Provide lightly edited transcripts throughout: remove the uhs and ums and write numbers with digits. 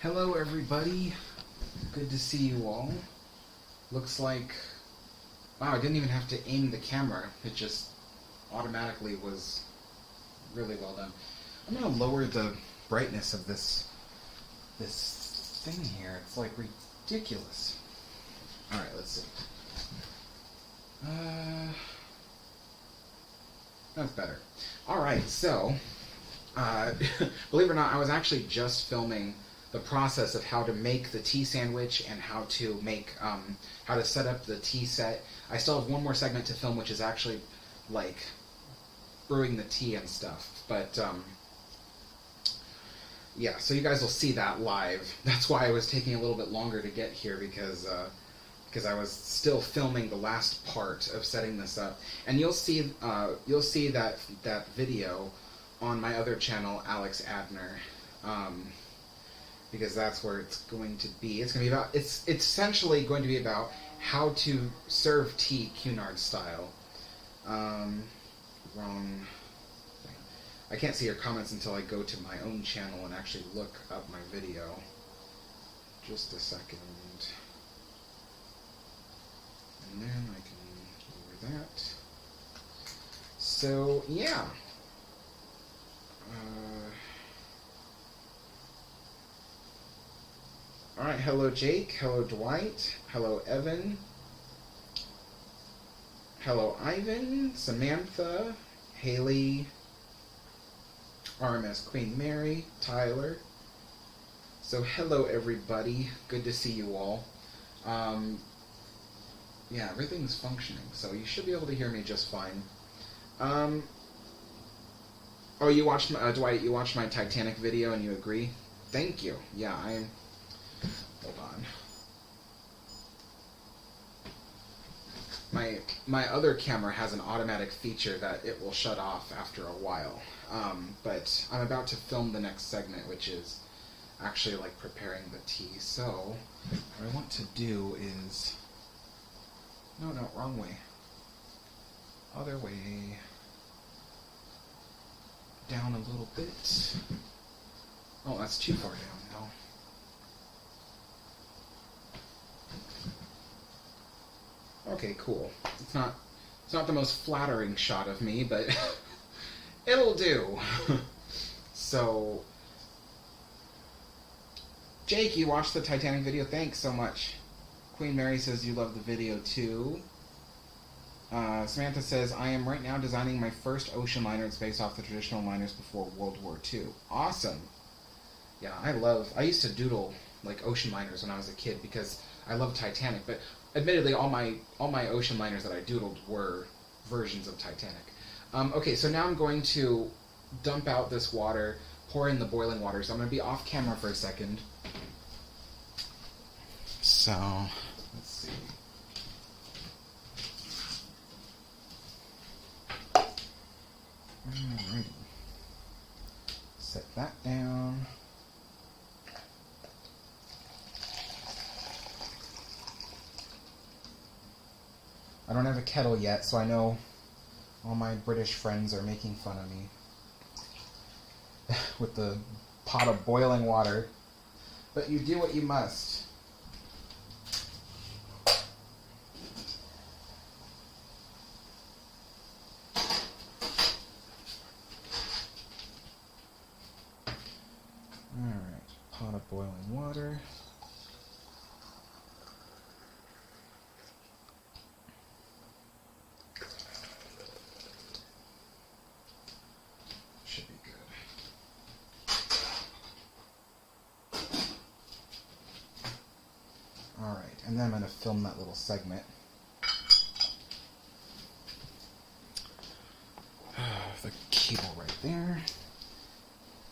Hello everybody, good to see you all. Looks like, wow, I didn't even have to aim the camera, it just automatically was really well done. I'm going to lower the brightness of this thing here, it's like ridiculous. Alright, let's see. That's better. Alright, so, believe it or not, I was actually just filming the process of how to make the tea sandwich and how to make, how to set up the tea set. I still have one more segment to film, which is actually, like, brewing the tea and stuff. But, yeah, so you guys will see that live. That's why I was taking a little bit longer to get here, because I was still filming the last part of setting this up. And you'll see that video on my other channel, Alex Adner. Because that's where it's going to be. It's going to be about, it's essentially going to be about how to serve tea Cunard style. Wrong thing. I can't see your comments until I go to my own channel and actually look up my video. Just a second. And then I can lower that. So, yeah. Alright, hello Jake, hello Dwight, hello Evan, hello Ivan, Samantha, Haley, RMS Queen Mary, Tyler. So hello everybody, good to see you all. Yeah, everything's functioning, so you should be able to hear me just fine. Oh, you watched, Dwight, you watched my Titanic video and you agree? Thank you. Yeah, hold on. My other camera has an automatic feature that it will shut off after a while. But I'm about to film the next segment, which is actually like preparing the tea. So what I want to do is, no, wrong way. Other way. Down a little bit. Oh, that's too far down now. Okay, cool. It's not the most flattering shot of me, but it'll do. So, Jake, you watched the Titanic video? Thanks so much. Queen Mary says you love the video too. Samantha says, I am right now designing my first ocean liner. It's based off the traditional liners before World War II. Awesome. Yeah, I used to doodle like ocean liners when I was a kid because I love Titanic, but admittedly, all my ocean liners that I doodled were versions of Titanic. Okay, so now I'm going to dump out this water, pour in the boiling water. So I'm going to be off camera for a second. So, let's see. Alrighty. Set that down. I don't have a kettle yet, so I know all my British friends are making fun of me with the pot of boiling water. But you do what you must. Alright, pot of boiling water. Alright, and then I'm going to film that little segment. The cable right there.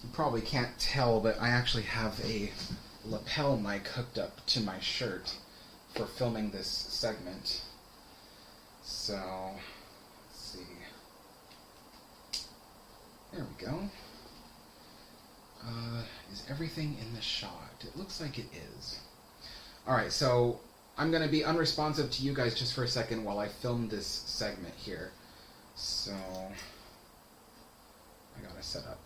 You probably can't tell, but I actually have a lapel mic hooked up to my shirt for filming this segment. So, let's see. There we go. Is everything in the shot? It looks like it is. Alright, so I'm going to be unresponsive to you guys just for a second while I film this segment here. So, I gotta set up.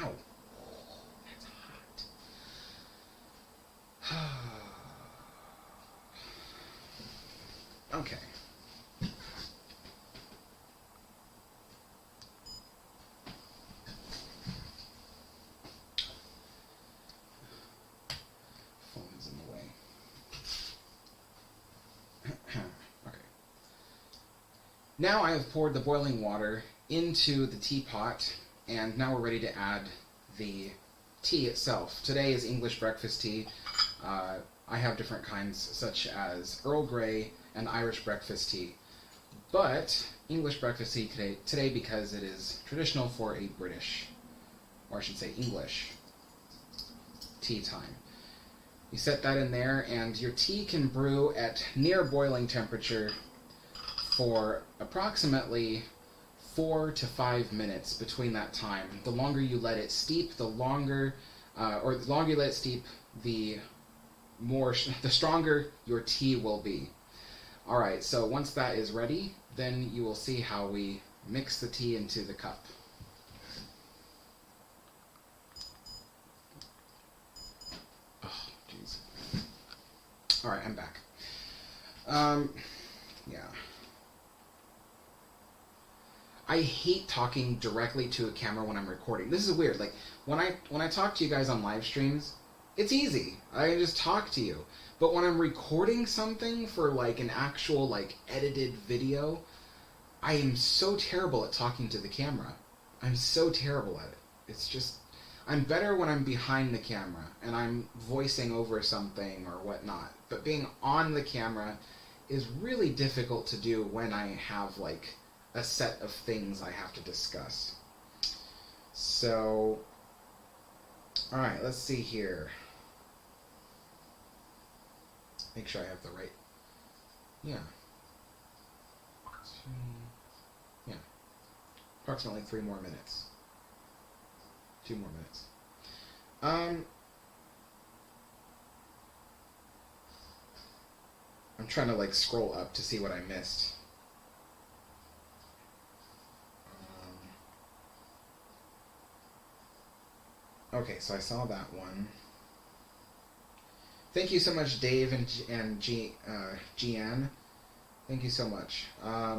Ow. That's hot. Okay. Phone's in the way. Okay. Now I have poured the boiling water into the teapot, and now we're ready to add the tea itself. Today is English breakfast tea. I have different kinds, such as Earl Grey and Irish breakfast tea. But English breakfast tea today because it is traditional for a British, or I should say English, tea time. You set that in there, and your tea can brew at near boiling temperature for approximately 4 to 5 minutes between that time. The longer you let it steep, the longer you let it steep, the stronger your tea will be. Alright, so once that is ready, then you will see how we mix the tea into the cup. Oh, jeez. Alright, I'm back. Yeah. I hate talking directly to a camera when I'm recording. This is weird. Like, when I talk to you guys on live streams, it's easy. I can just talk to you. But when I'm recording something for, like, an actual, like, edited video, I am so terrible at talking to the camera. I'm so terrible at it. It's just, I'm better when I'm behind the camera and I'm voicing over something or whatnot. But being on the camera is really difficult to do when I have, like, a set of things I have to discuss. So, alright, let's see here. Make sure I have the right, yeah, approximately 3 more minutes, 2 more minutes. I'm trying to, like, scroll up to see what I missed. Okay, so I saw that one. Thank you so much, Dave and Gian. Thank you so much. I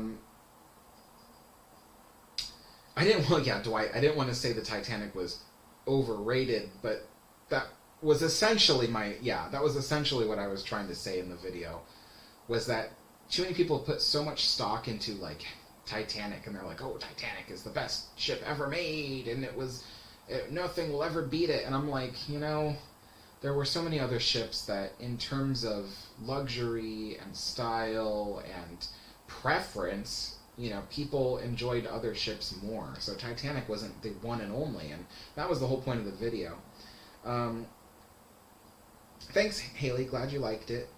didn't want to say the Titanic was overrated, but that was essentially what I was trying to say in the video, was that too many people put so much stock into, like, Titanic, and they're like, oh, Titanic is the best ship ever made, and nothing will ever beat it, and I'm like, you know, there were so many other ships that, in terms of luxury and style and preference, you know, people enjoyed other ships more. So Titanic wasn't the one and only, and that was the whole point of the video. Thanks, Haley. Glad you liked it.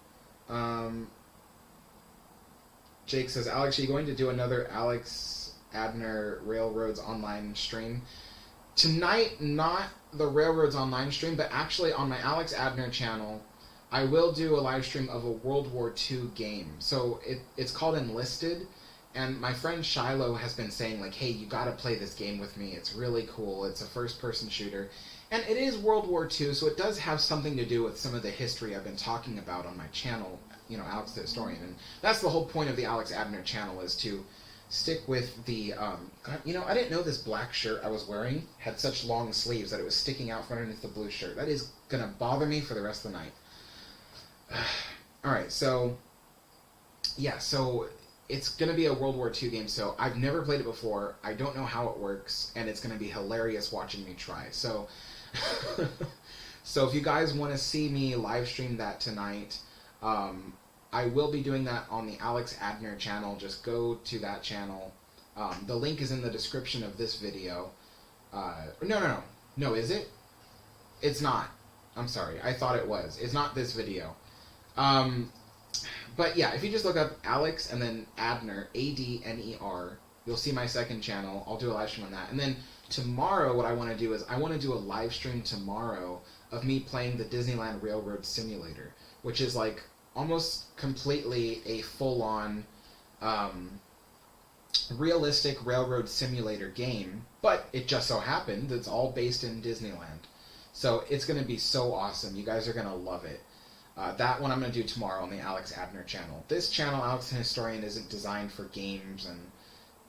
Jake says, Alex, are you going to do another Alex Adner Railroads online stream? Tonight, not the Railroads online stream, but actually on my Alex Adner channel, I will do a live stream of a World War II game. So it's called Enlisted, and my friend Shiloh has been saying, like, hey, you gotta play this game with me. It's really cool. It's a first-person shooter. And it is World War II, so it does have something to do with some of the history I've been talking about on my channel, you know, Alex the Historian. And that's the whole point of the Alex Adner channel, is to stick with the, you know, I didn't know this black shirt I was wearing had such long sleeves that it was sticking out from underneath the blue shirt. That is going to bother me for the rest of the night. Alright, so, yeah, so it's going to be a World War II game, so I've never played it before, I don't know how it works, and it's going to be hilarious watching me try. So, so if you guys want to see me live stream that tonight, I will be doing that on the Alex Adner channel. Just go to that channel. The link is in the description of this video. No, is it? It's not. I'm sorry. I thought it was. It's not this video. But yeah, if you just look up Alex and then Adner, A-D-N-E-R, you'll see my second channel. I'll do a live stream on that. And then tomorrow, what I want to do is I want to do a live stream tomorrow of me playing the Disneyland Railroad Simulator, which is like almost completely a full-on realistic railroad simulator game, but it just so happened it's all based in Disneyland. So it's going to be so awesome. You guys are going to love it. That one I'm going to do tomorrow on the Alex Adner channel. This channel, Alex the Historian, isn't designed for games and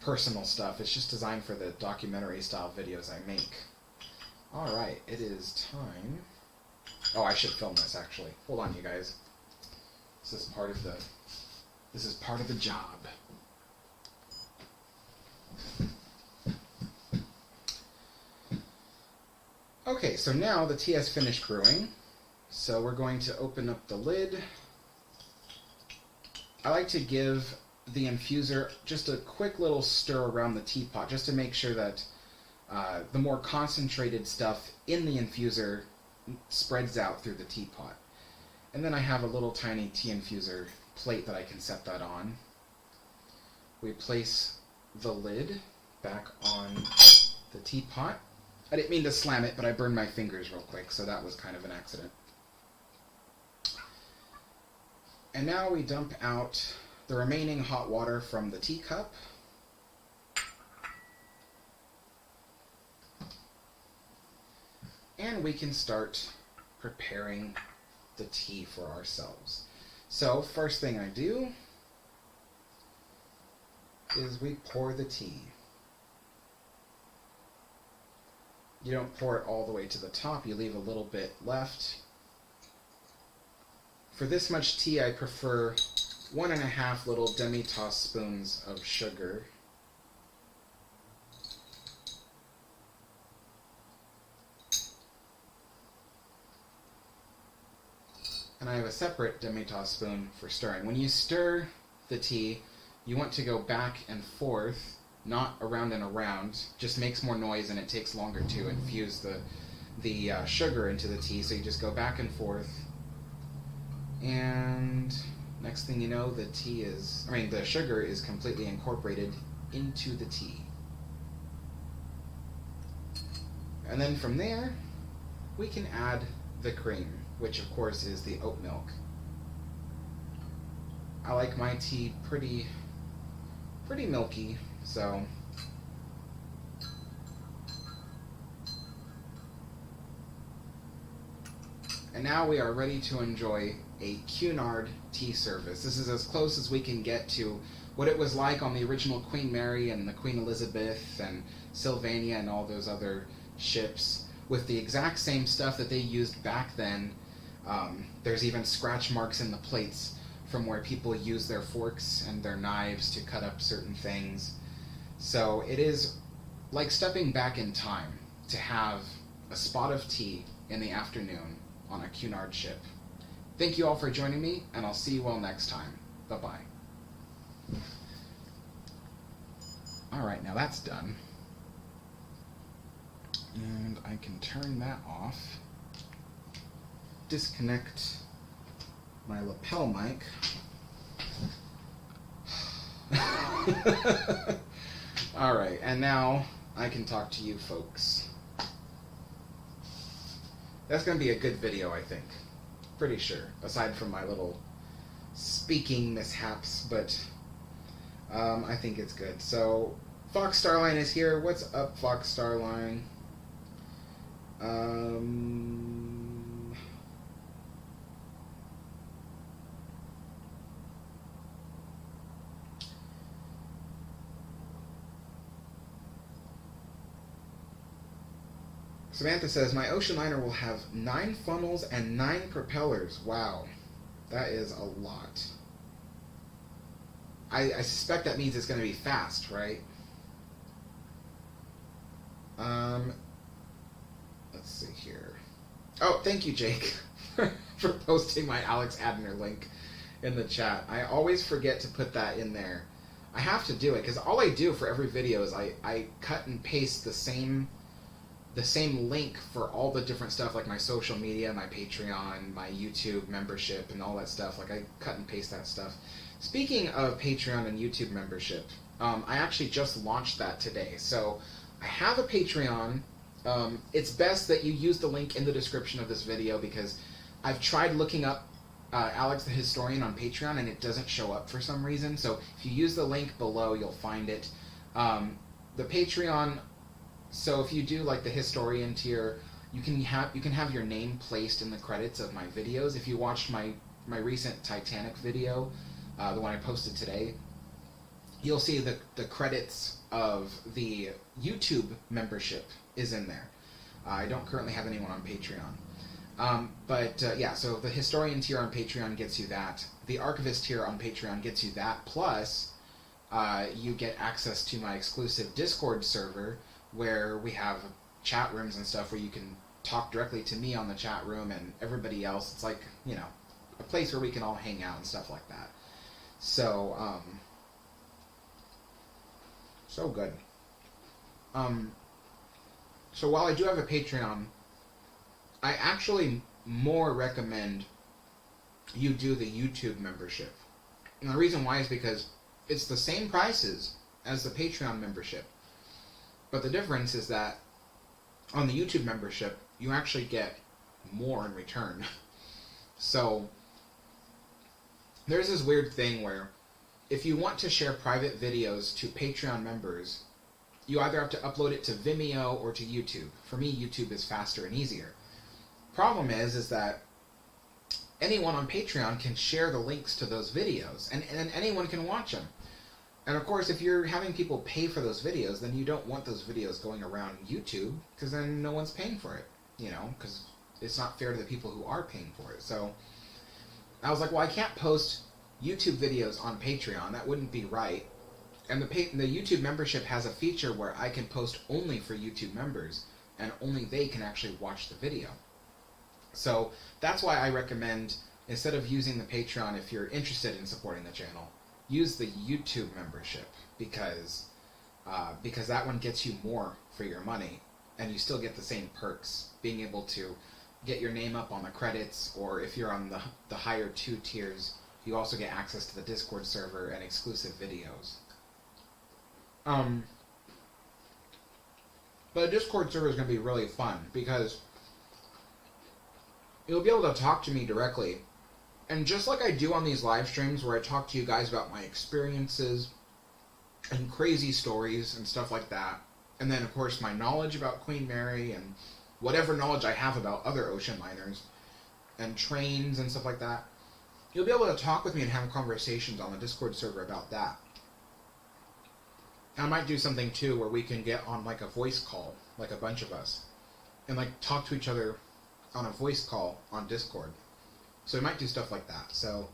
personal stuff. It's just designed for the documentary-style videos I make. Alright, it is time... Oh, I should film this, actually. Hold on, you guys. This is part of the job. Okay, so now the tea has finished brewing. So we're going to open up the lid. I like to give the infuser just a quick little stir around the teapot, just to make sure that the more concentrated stuff in the infuser spreads out through the teapot. And then I have a little tiny tea infuser plate that I can set that on. We place the lid back on the teapot. I didn't mean to slam it, but I burned my fingers real quick, so that was kind of an accident. And now we dump out the remaining hot water from the teacup. And we can start preparing the tea for ourselves. So, first thing I do is we pour the tea. You don't pour it all the way to the top, you leave a little bit left. For this much tea, I prefer 1.5 little demi-tasse spoons of sugar. And I have a separate demi-tasse spoon for stirring. When you stir the tea, you want to go back and forth, not around and around. Just makes more noise and it takes longer to infuse the sugar into the tea, so you just go back and forth. And next thing you know, the sugar is completely incorporated into the tea. And then from there, we can add the cream, which of course is the oat milk. I like my tea pretty milky, so and now we are ready to enjoy a Cunard tea service. This is as close as we can get to what it was like on the original Queen Mary and the Queen Elizabeth and Sylvania and all those other ships, with the exact same stuff that they used back then. There's even scratch marks in the plates from where people use their forks and their knives to cut up certain things. So it is like stepping back in time to have a spot of tea in the afternoon on a Cunard ship. Thank you all for joining me, and I'll see you all next time. Bye-bye. Alright, now that's done. And I can turn that off. Disconnect my lapel mic. Alright, and now I can talk to you folks. That's going to be a good video, I think. Pretty sure, aside from my little speaking mishaps, but I think it's good. So, Fox Starline is here. What's up, Fox Starline? Samantha says, my ocean liner will have 9 funnels and 9 propellers. Wow, that is a lot. I suspect that means it's going to be fast, right? Let's see here. Oh, thank you, Jake, for posting my Alex Adner link in the chat. I always forget to put that in there. I have to do it, because all I do for every video is I cut and paste the same link for all the different stuff, like my social media, my Patreon, my YouTube membership, and all that stuff. Like, I cut and paste that stuff. Speaking of Patreon and YouTube membership, I actually just launched that today. So I have a Patreon. It's best that you use the link in the description of this video, because I've tried looking up Alex the Historian on Patreon, and it doesn't show up for some reason. So if you use the link below, you'll find it. The Patreon. So if you do like the Historian tier, you can have your name placed in the credits of my videos. If you watched my recent Titanic video, the one I posted today, you'll see the credits of the YouTube membership is in there. I don't currently have anyone on Patreon. Yeah, so the Historian tier on Patreon gets you that. The Archivist tier on Patreon gets you that. Plus, you get access to my exclusive Discord server where we have chat rooms and stuff where you can talk directly to me on the chat room and everybody else. It's like, a place where we can all hang out and stuff like that. So, so good. So while I do have a Patreon, I actually more recommend you do the YouTube membership. And the reason why is because it's the same prices as the Patreon membership. But the difference is that on the YouTube membership, you actually get more in return. So there's this weird thing where if you want to share private videos to Patreon members, you either have to upload it to Vimeo or to YouTube. For me, YouTube is faster and easier. Problem is that anyone on Patreon can share the links to those videos, and anyone can watch them. And of course, if you're having people pay for those videos, then you don't want those videos going around YouTube, because then no one's paying for it, because it's not fair to the people who are paying for it. So I was like, well, I can't post YouTube videos on Patreon. That wouldn't be right. And the YouTube membership has a feature where I can post only for YouTube members, and only they can actually watch the video. So that's why I recommend, instead of using the Patreon, if you're interested in supporting the channel, use the YouTube membership, because that one gets you more for your money, and you still get the same perks, being able to get your name up on the credits, or if you're on the higher 2 tiers, you also get access to the Discord server and exclusive videos. But the Discord server is going to be really fun, because you'll be able to talk to me directly. And just like I do on these live streams where I talk to you guys about my experiences and crazy stories and stuff like that, and then of course my knowledge about Queen Mary and whatever knowledge I have about other ocean liners and trains and stuff like that, you'll be able to talk with me and have conversations on the Discord server about that. I might do something too where we can get on like a voice call, like a bunch of us, and like talk to each other on a voice call on Discord. So we might do stuff like that. So,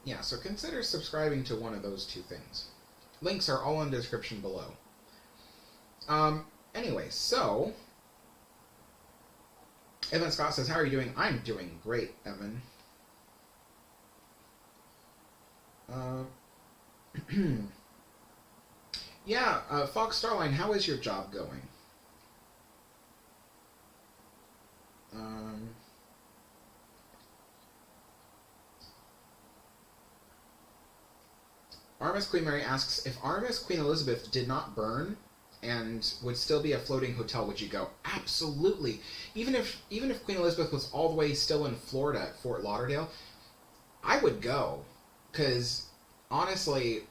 yeah, so consider subscribing to one of those 2 things. Links are all in the description below. Anyway, so Evan Scott says, how are you doing? I'm doing great, Evan. Yeah, Fox Starline, how is your job going? Armis Queen Mary asks, if Armis Queen Elizabeth did not burn and would still be a floating hotel, would you go? Absolutely. Even if Queen Elizabeth was all the way still in Florida at Fort Lauderdale, I would go. Because, honestly,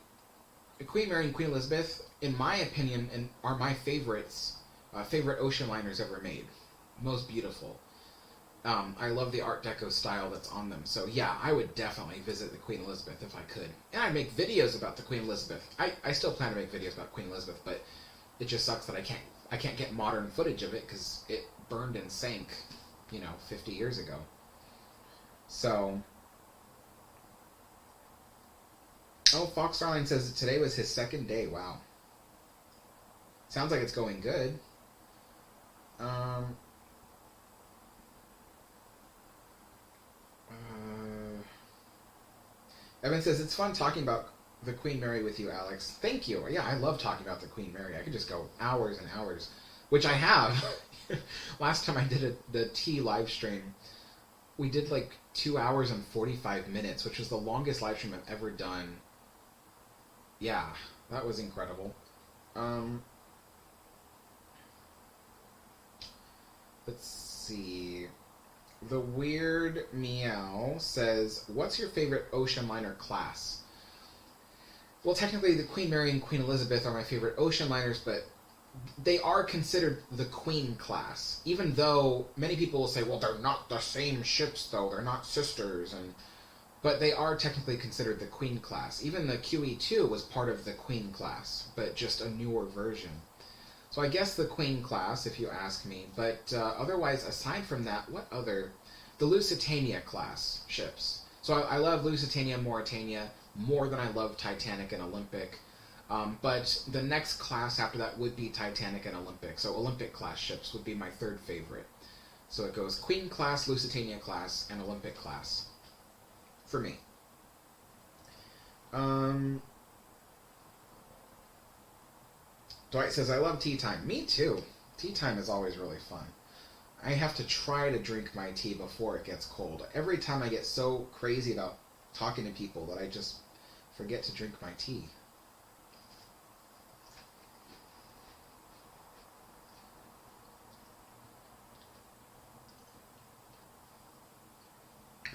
Queen Mary and Queen Elizabeth, in my opinion, are my favorites, favorite ocean liners ever made. Most beautiful. I love the Art Deco style that's on them. So yeah, I would definitely visit the Queen Elizabeth if I could. And I'd make videos about the Queen Elizabeth. I still plan to make videos about Queen Elizabeth, but it just sucks that I can't get modern footage of it because it burned and sank, 50 years ago. So, oh, Fox Starline says that today was his 2nd day. Wow. Sounds like it's going good. Evan says, it's fun talking about the Queen Mary with you, Alex. Thank you. Yeah, I love talking about the Queen Mary. I could just go hours and hours, which I have. Last time I did the tea live stream, we did like 2 hours and 45 minutes, which was the longest live stream I've ever done. Yeah, that was incredible. Let's see. The Weird Meow says, what's your favorite ocean liner class? Well, technically, the Queen Mary and Queen Elizabeth are my favorite ocean liners, but they are considered the Queen class, even though many people will say, well, they're not the same ships, though. They're not sisters, but they are technically considered the Queen class. Even the QE2 was part of the Queen class, but just a newer version. So I guess the Queen class, if you ask me. But otherwise, aside from that, what other? The Lusitania class ships. So I love Lusitania and Mauritania more than I love Titanic and Olympic. But the next class after that would be Titanic and Olympic. So Olympic class ships would be my third favorite. So it goes Queen class, Lusitania class, and Olympic class. For me. Dwight says, I love tea time. Me too. Tea time is always really fun. I have to try to drink my tea before it gets cold. Every time I get so crazy about talking to people that I just forget to drink my tea.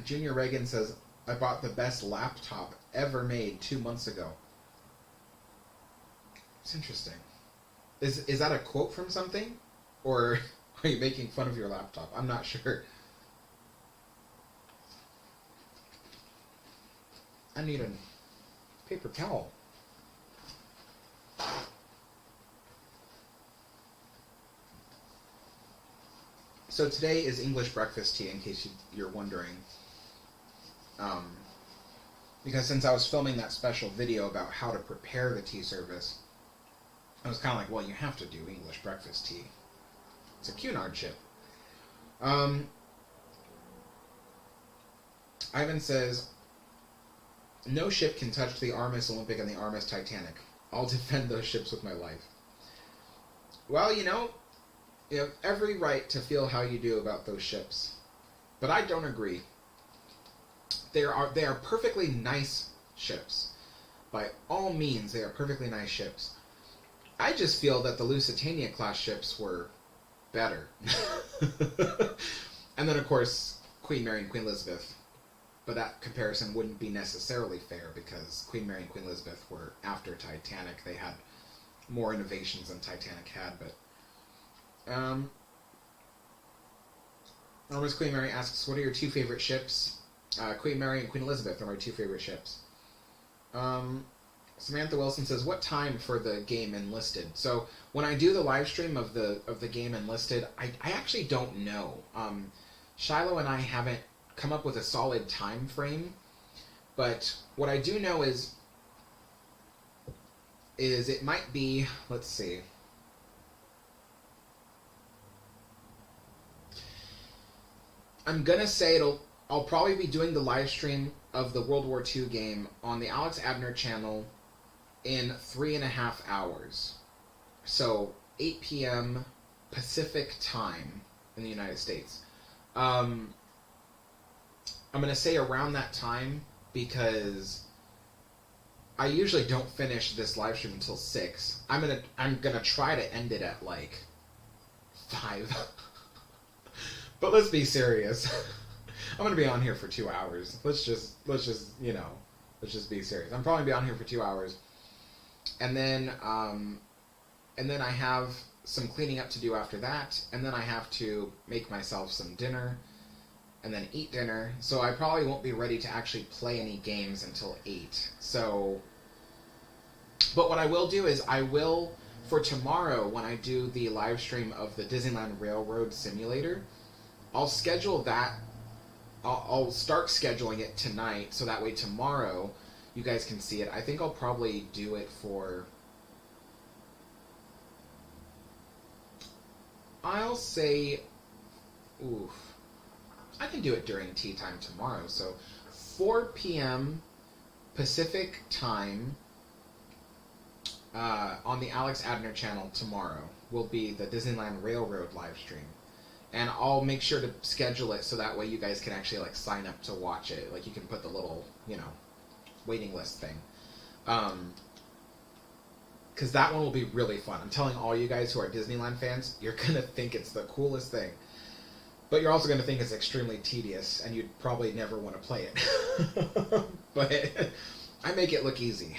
Junior Reagan says, I bought the best laptop ever made 2 months ago. It's interesting. Is that a quote from something? Or are you making fun of your laptop? I'm not sure. I need a paper towel. So today is English breakfast tea, in case you're wondering. Because since I was filming that special video about how to prepare the tea service, I was kind of like, well, you have to do English breakfast tea. It's a Cunard chip. Ivan says, no ship can touch the RMS Olympic and the RMS Titanic. I'll defend those ships with my life. Well, you have every right to feel how you do about those ships. But I don't agree. They are perfectly nice ships. By all means, they are perfectly nice ships. I just feel that the Lusitania class ships were better. And then, of course, Queen Mary and Queen Elizabeth. But that comparison wouldn't be necessarily fair because Queen Mary and Queen Elizabeth were after Titanic. They had more innovations than Titanic had, but... Always Queen Mary asks, what are your two favorite ships? Queen Mary and Queen Elizabeth are my two favorite ships. Samantha Wilson says, what time for the game Enlisted? So when I do the live stream of the game Enlisted, I actually don't know. Shiloh and I haven't come up with a solid time frame, but what I do know is it might be, let's see. I'm gonna say I'll probably be doing the live stream of the World War II game on the Alex Abner channel in 3.5 hours. So 8 p.m. Pacific time in the United States. I'm gonna say around that time because I usually don't finish this live stream until 6. I'm gonna try to end it at like 5. But let's be serious. I'm gonna be on here for 2 hours. Let's just be serious. I'm probably gonna be on here for 2 hours, and then I have some cleaning up to do after that, and then I have to make myself some dinner, and then eat dinner. So I probably won't be ready to actually play any games until 8. So, but what I will do is for tomorrow when I do the live stream of the Disneyland Railroad Simulator, I'll schedule that. I'll start scheduling it tonight, so that way tomorrow you guys can see it. I think I'll probably do it for... I'll say... Oof. I can do it during tea time tomorrow. So 4 p.m. Pacific time on the Alex Abner channel tomorrow will be the Disneyland Railroad live stream. And I'll make sure to schedule it so that way you guys can actually like sign up to watch it. Like you can put the little, waiting list thing. Because that one will be really fun. I'm telling all you guys who are Disneyland fans, you're going to think it's the coolest thing. But you're also going to think it's extremely tedious, and you'd probably never want to play it. But I make it look easy,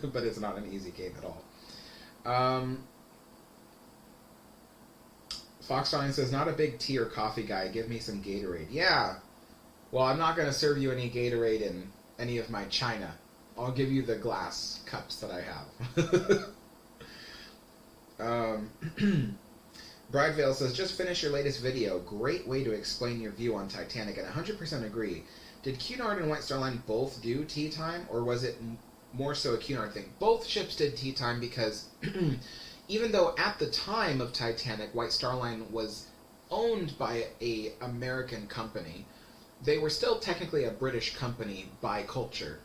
but it's not an easy game at all. Foxstein says, not a big tea or coffee guy. Give me some Gatorade. Yeah. Well, I'm not going to serve you any Gatorade in any of my china. I'll give you the glass cups that I have. Bridevale says, just finished your latest video. Great way to explain your view on Titanic, and 100% agree. Did Cunard and White Star Line both do tea time, or was it more so a Cunard thing? Both ships did tea time because even though at the time of Titanic, White Star Line was owned by a American company, they were still technically a British company by culture.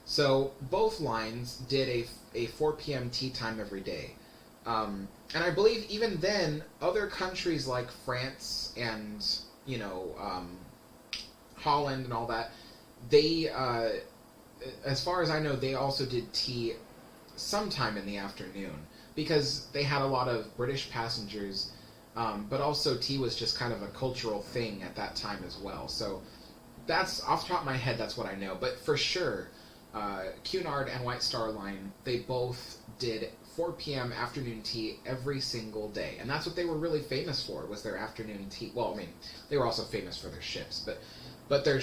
So both lines did a 4 p.m. tea time every day. And I believe even then, other countries like France and, Holland and all that, they, as far as I know, they also did tea sometime in the afternoon because they had a lot of British passengers, but also tea was just kind of a cultural thing at that time as well. So that's, off the top of my head, that's what I know. But for sure, Cunard and White Star Line, they both did 4 p.m. afternoon tea every single day. And that's what they were really famous for, was their afternoon tea. Well, I mean, they were also famous for their ships, but their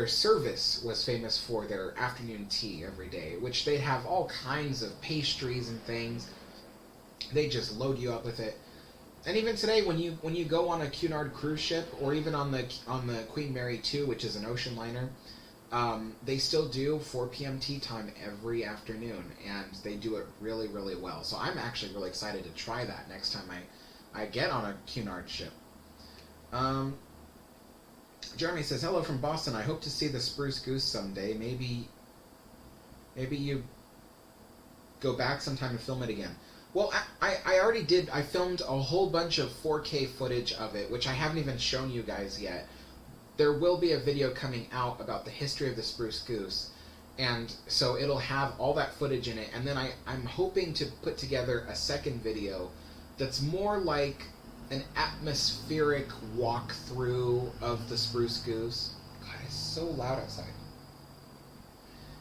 service was famous for their afternoon tea every day, which they have all kinds of pastries and things. They just load you up with it. And even today, when you go on a Cunard cruise ship, or even on the Queen Mary 2, which is an ocean liner, they still do 4 p.m. tea time every afternoon, and they do it really, really well. So I'm actually really excited to try that next time I get on a Cunard ship. Jeremy says, hello from Boston. I hope to see the Spruce Goose someday. Maybe you go back sometime and film it again. Well, I already did. I filmed a whole bunch of 4K footage of it, which I haven't even shown you guys yet. There will be a video coming out about the history of the Spruce Goose, and so it'll have all that footage in it, and then I'm hoping to put together a second video that's more like an atmospheric walkthrough of the Spruce Goose. God, it's so loud outside.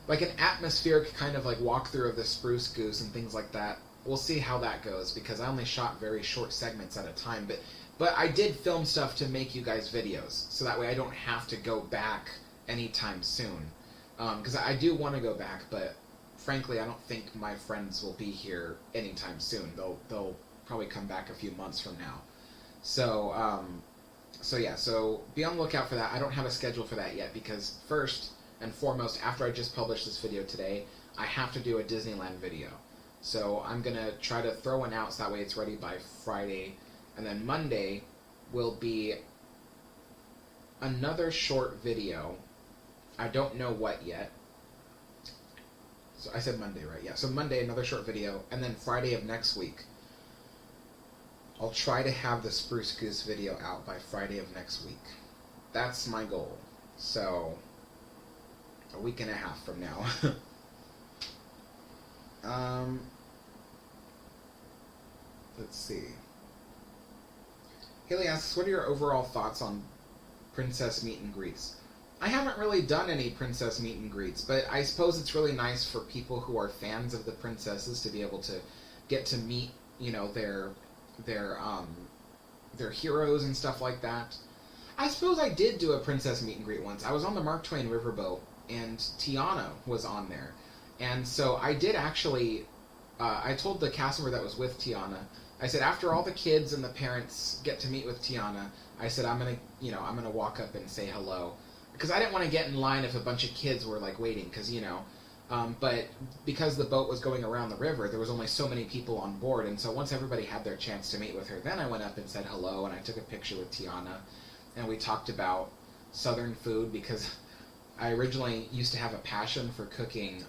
Like an atmospheric kind of like walkthrough of the Spruce Goose and things like that. We'll see how that goes, because I only shot very short segments at a time, but I did film stuff to make you guys videos, so that way I don't have to go back anytime soon. Because I do want to go back, but frankly, I don't think my friends will be here anytime soon. They'll probably come back a few months from now. So be on the lookout for that. I don't have a schedule for that yet, because first and foremost, after I just published this video today, I have to do a Disneyland video. So I'm going to try to throw one out so that way it's ready by Friday. And then Monday will be another short video. I don't know what yet. So I said Monday, right? Yeah, so Monday, another short video. And then Friday of next week, I'll try to have the Spruce Goose video out by Friday of next week. That's my goal. So, a week and a half from now. Let's see. Haley asks, what are your overall thoughts on princess meet and greets? I haven't really done any princess meet and greets, but I suppose it's really nice for people who are fans of the princesses to be able to get to meet, their heroes and stuff like that. I suppose I did do a princess meet and greet once. I was on the Mark Twain riverboat, and Tiana was on there. And so I did actually, I told the cast member that was with Tiana, I said, after all the kids and the parents get to meet with Tiana, I said, I'm gonna walk up and say hello. Because I didn't want to get in line if a bunch of kids were, waiting, because, but because the boat was going around the river, there was only so many people on board, and so once everybody had their chance to meet with her, then I went up and said hello, and I took a picture with Tiana, and we talked about Southern food, because I originally used to have a passion for cooking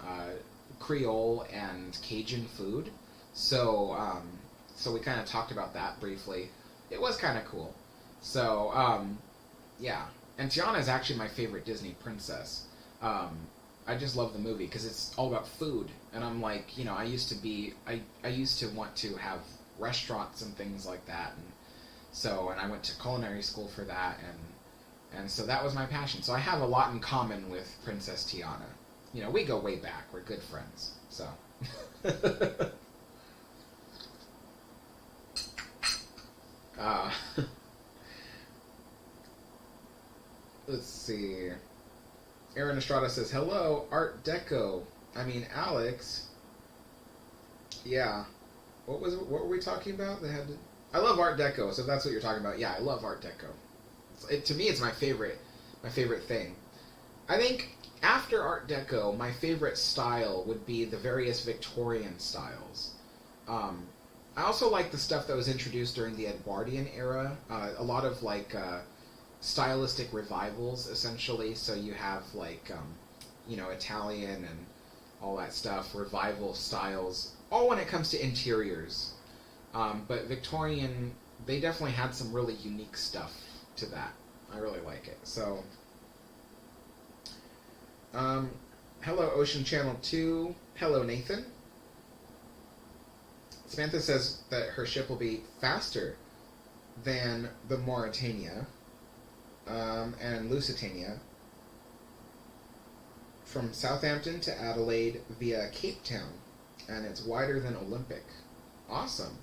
Creole and Cajun food, so we kind of talked about that briefly. It was kind of cool. So, yeah. And Tiana is actually my favorite Disney princess. I just love the movie because it's all about food. And I'm like, I used to want to have restaurants and things like that. And So, and I went to culinary school for that, and so that was my passion. So I have a lot in common with Princess Tiana. You know, we go way back. We're good friends. So. uh, let's see. Aaron Estrada says, hello, Art Deco. I mean, Alex. Yeah. What were we talking about? I love Art Deco, so if that's what you're talking about, yeah, I love Art Deco. To me, it's my favorite thing. I think after Art Deco, my favorite style would be the various Victorian styles. I also like the stuff that was introduced during the Edwardian era. A lot of stylistic revivals, essentially. So you have Italian and all that stuff, revival styles, all when it comes to interiors. But Victorian, they definitely had some really unique stuff to that. I really like it. So, hello Ocean Channel 2. Hello Nathan. Samantha says that her ship will be faster than the Mauritania and Lusitania from Southampton to Adelaide via Cape Town, and it's wider than Olympic. Awesome.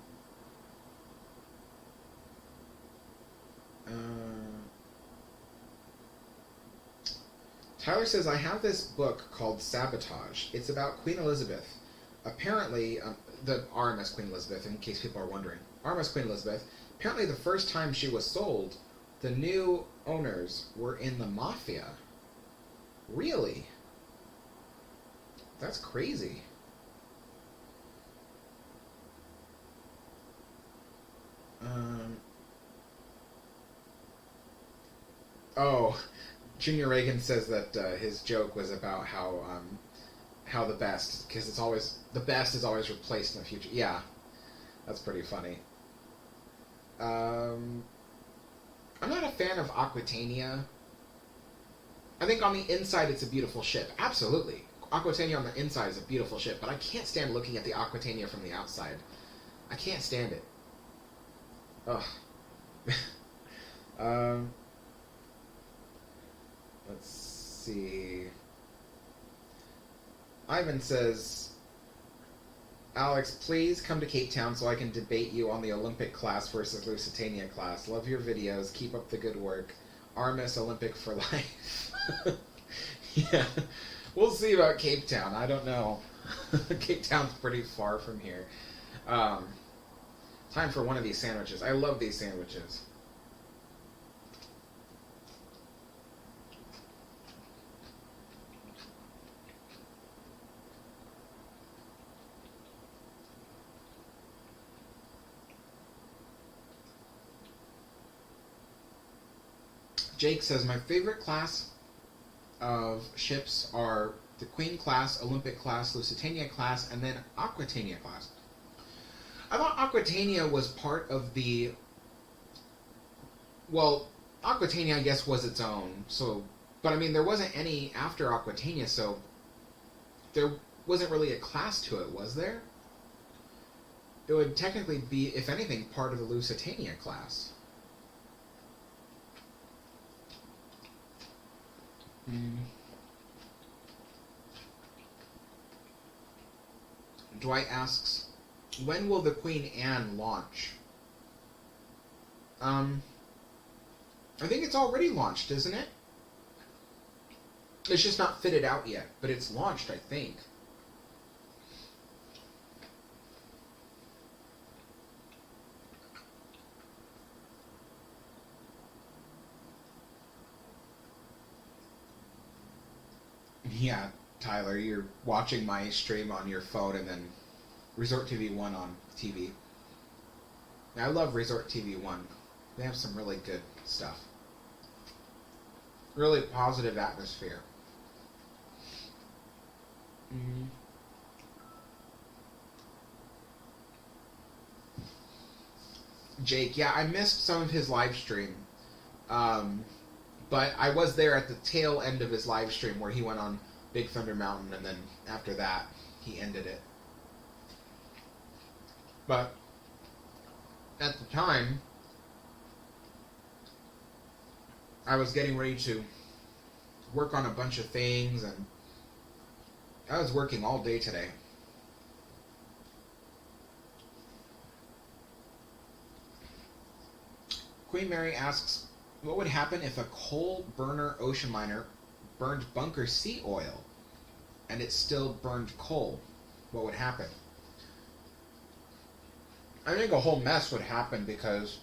Tyler says, I have this book called Sabotage. It's about Queen Elizabeth. Apparently, the RMS Queen Elizabeth, in case people are wondering. RMS Queen Elizabeth, apparently the first time she was sold, the new owners were in the mafia. Really? That's crazy. Oh, Junior Reagan says that his joke was about how the best, because the best is always replaced in the future. Yeah, that's pretty funny. I'm not a fan of Aquitania. I think on the inside it's a beautiful ship. Absolutely. Aquitania on the inside is a beautiful ship, but I can't stand looking at the Aquitania from the outside. I can't stand it. Ugh. Let's see. Ivan says, Alex, please come to Cape Town so I can debate you on the Olympic class versus Lusitania class. Love your videos. Keep up the good work. Armis Olympic for life. Yeah. We'll see about Cape Town. I don't know. Cape Town's pretty far from here. Time for one of these sandwiches. I love these sandwiches. Jake says, my favorite class of ships are the Queen class, Olympic class, Lusitania class, and then Aquitania class. I thought Aquitania was part of the... Well, Aquitania, I guess, was its own. So, but I mean, there wasn't any after Aquitania, so there wasn't really a class to it, was there? It would technically be, if anything, part of the Lusitania class. Dwight asks, when will the Queen Anne launch? I think it's already launched, isn't it? It's just not fitted out yet, but it's launched, I think. Yeah, Tyler, you're watching my stream on your phone and then Resort TV 1 on TV. I love Resort TV 1. They have some really good stuff. Really positive atmosphere. Jake, yeah, I missed some of his live stream. But I was there at the tail end of his live stream where he went on Big Thunder Mountain, and then after that, he ended it. But at the time, I was getting ready to work on a bunch of things, and I was working all day today. Queen Mary asks, what would happen if a coal burner ocean liner burned bunker sea oil and it still burned coal? What would happen? I think a whole mess would happen because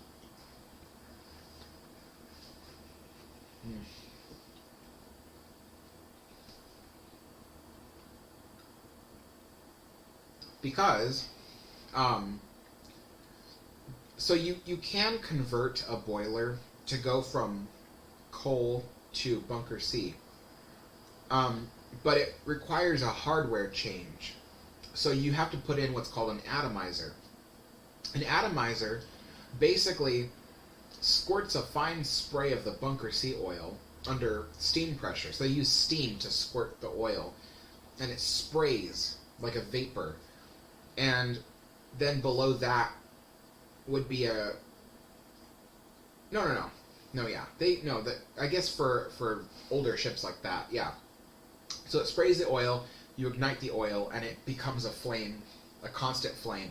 so you can convert a boiler to go from coal to bunker C, but it requires a hardware change. So you have to put in what's called an atomizer. An atomizer basically squirts a fine spray of the bunker C oil under steam pressure. So they use steam to squirt the oil, and it sprays like a vapor. And then below that would be a I guess for older ships like that, yeah. So it sprays the oil, you ignite the oil, and it becomes a flame, a constant flame.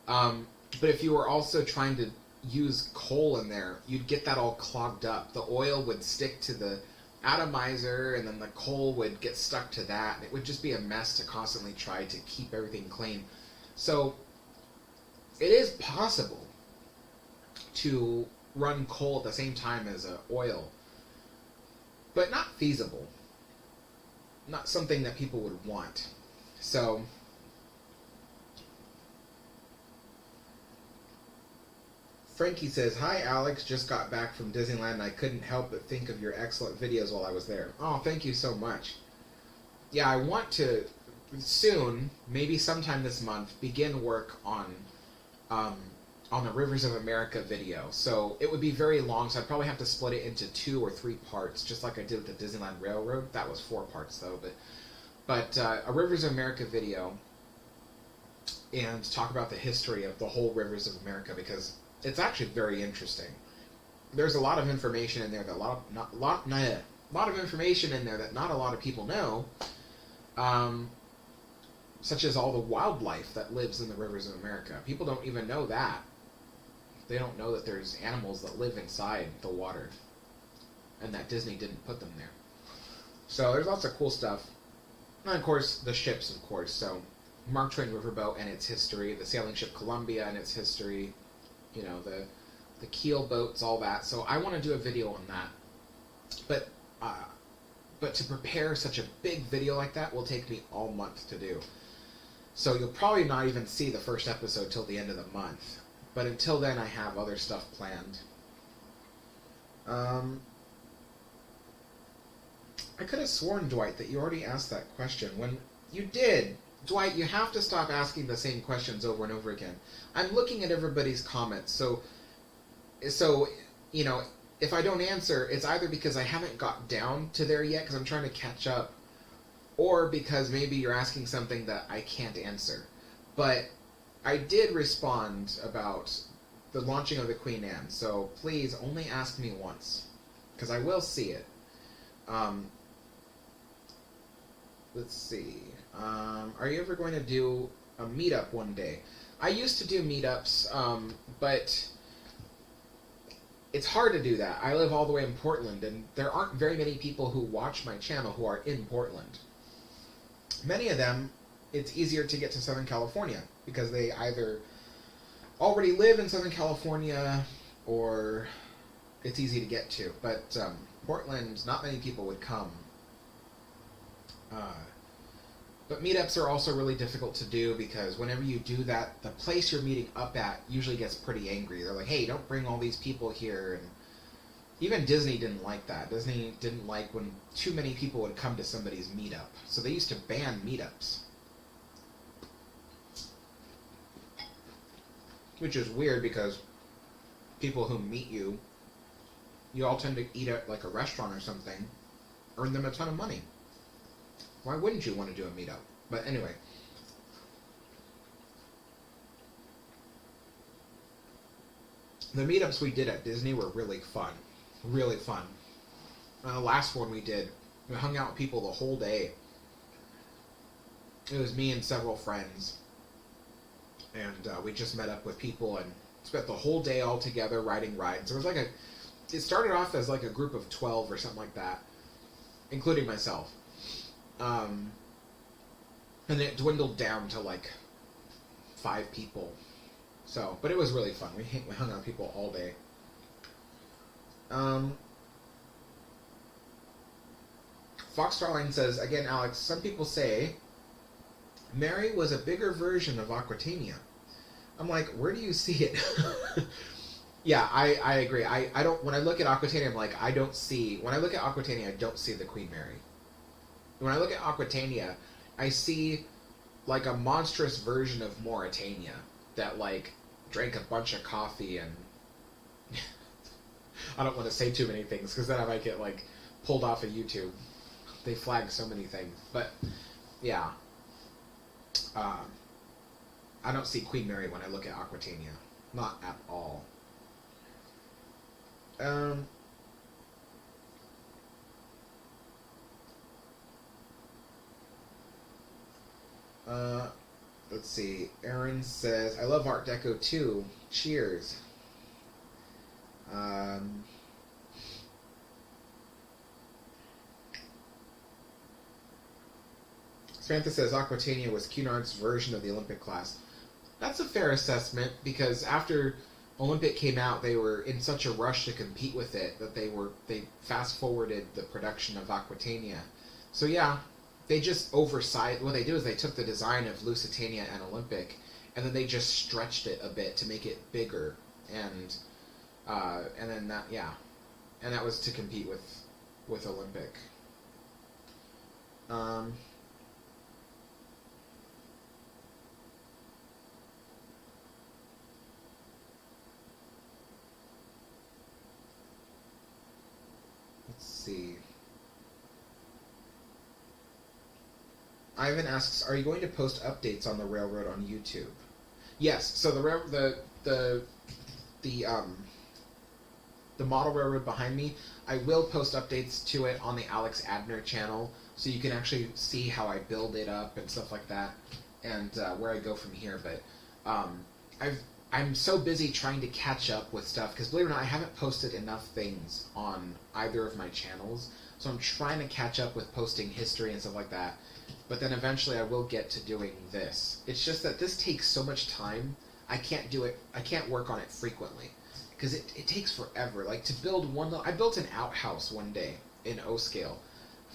But if you were also trying to use coal in there, you'd get that all clogged up. The oil would stick to the atomizer, and then the coal would get stuck to that. It would just be a mess to constantly try to keep everything clean. So it is possible to run coal at the same time as oil, but not feasible. Not something that people would want. So Frankie says, hi Alex, just got back from Disneyland and I couldn't help but think of your excellent videos while I was there. Oh, thank you so much. Yeah, I want to soon, maybe sometime this month, begin work on the Rivers of America video. So it would be very long, so I'd probably have to split it into 2 or 3 parts, just like I did with the Disneyland Railroad. That was 4 parts though, but a Rivers of America video, and talk about the history of the whole Rivers of America, because it's actually very interesting. There's a lot of information in there that not a lot of information in there that not a lot of people know, such as all the wildlife that lives in the Rivers of America. People don't even know that. They don't know that there's animals that live inside the water, and that Disney didn't put them there. So there's lots of cool stuff. And of course, the ships, of course. So Mark Twain Riverboat and its history, the sailing ship Columbia and its history, you know, the keel boats, all that. So I want to do a video on that. But to prepare such a big video like that will take me all month to do. So you'll probably not even see the first episode till the end of the month. But until then, I have other stuff planned. I could have sworn, Dwight, that you already asked that question. When you did, Dwight, you have to stop asking the same questions over and over again. I'm looking at everybody's comments, so you know, if I don't answer, it's either because I haven't got down to there yet, because I'm trying to catch up, or because maybe you're asking something that I can't answer. But I did respond about the launching of the Queen Anne, so please only ask me once, because I will see it. Let's see. Are you ever going to do a meetup one day? I used to do meetups, but it's hard to do that. I live all the way in Portland, and there aren't very many people who watch my channel who are in Portland. Many of them, it's easier to get to Southern California, because they either already live in Southern California, or it's easy to get to. But Portland, not many people would come. But meetups are also really difficult to do, because whenever you do that, the place you're meeting up at usually gets pretty angry. They're like, hey, don't bring all these people here. And even Disney didn't like that. Disney didn't like when too many people would come to somebody's meetup. So they used to ban meetups. Which is weird, because people who meet you, you all tend to eat at like a restaurant or something, earn them a ton of money. Why wouldn't you want to do a meetup? But anyway. The meetups we did at Disney were really fun. Really fun. The last one we did, we hung out with people the whole day. It was me and several friends, and we just met up with people and spent the whole day all together riding rides. It was like it started off as like a group of 12 or something like that, including myself. And it dwindled down to like 5 people. So, but it was really fun. We hung out with people all day. Fox Starline says, again, Alex, some people say Mary was a bigger version of Aquatania. I'm like, where do you see it? Yeah, I agree. I don't, when I look at Aquatania, I'm like, when I look at Aquatania, I don't see the Queen Mary. When I look at Aquatania, I see like a monstrous version of Mauritania that like drank a bunch of coffee and I don't want to say too many things because then I might get like pulled off of YouTube. They flag so many things, but yeah, I don't see Queen Mary when I look at Aquatania, not at all. Let's see. Aaron says, I love Art Deco too. Cheers. Samantha says Aquatania was Cunard's version of the Olympic class. That's a fair assessment because after Olympic came out, they were in such a rush to compete with it that they fast forwarded the production of Aquatania. So yeah, they just oversized. What they do is they took the design of Lusitania and Olympic, and then they just stretched it a bit to make it bigger, and then that was to compete with Olympic. Let's see. Ivan asks, "Are you going to post updates on the railroad on YouTube?" Yes. So the model railroad behind me, I will post updates to it on the Alex Adner channel, so you can actually see how I build it up and stuff like that, and where I go from here. But I'm so busy trying to catch up with stuff because, believe it or not, I haven't posted enough things on either of my channels. So I'm trying to catch up with posting history and stuff like that. But then eventually I will get to doing this. It's just that this takes so much time. I can't do it. I can't work on it frequently because it takes forever. Like to build I built an outhouse one day in O scale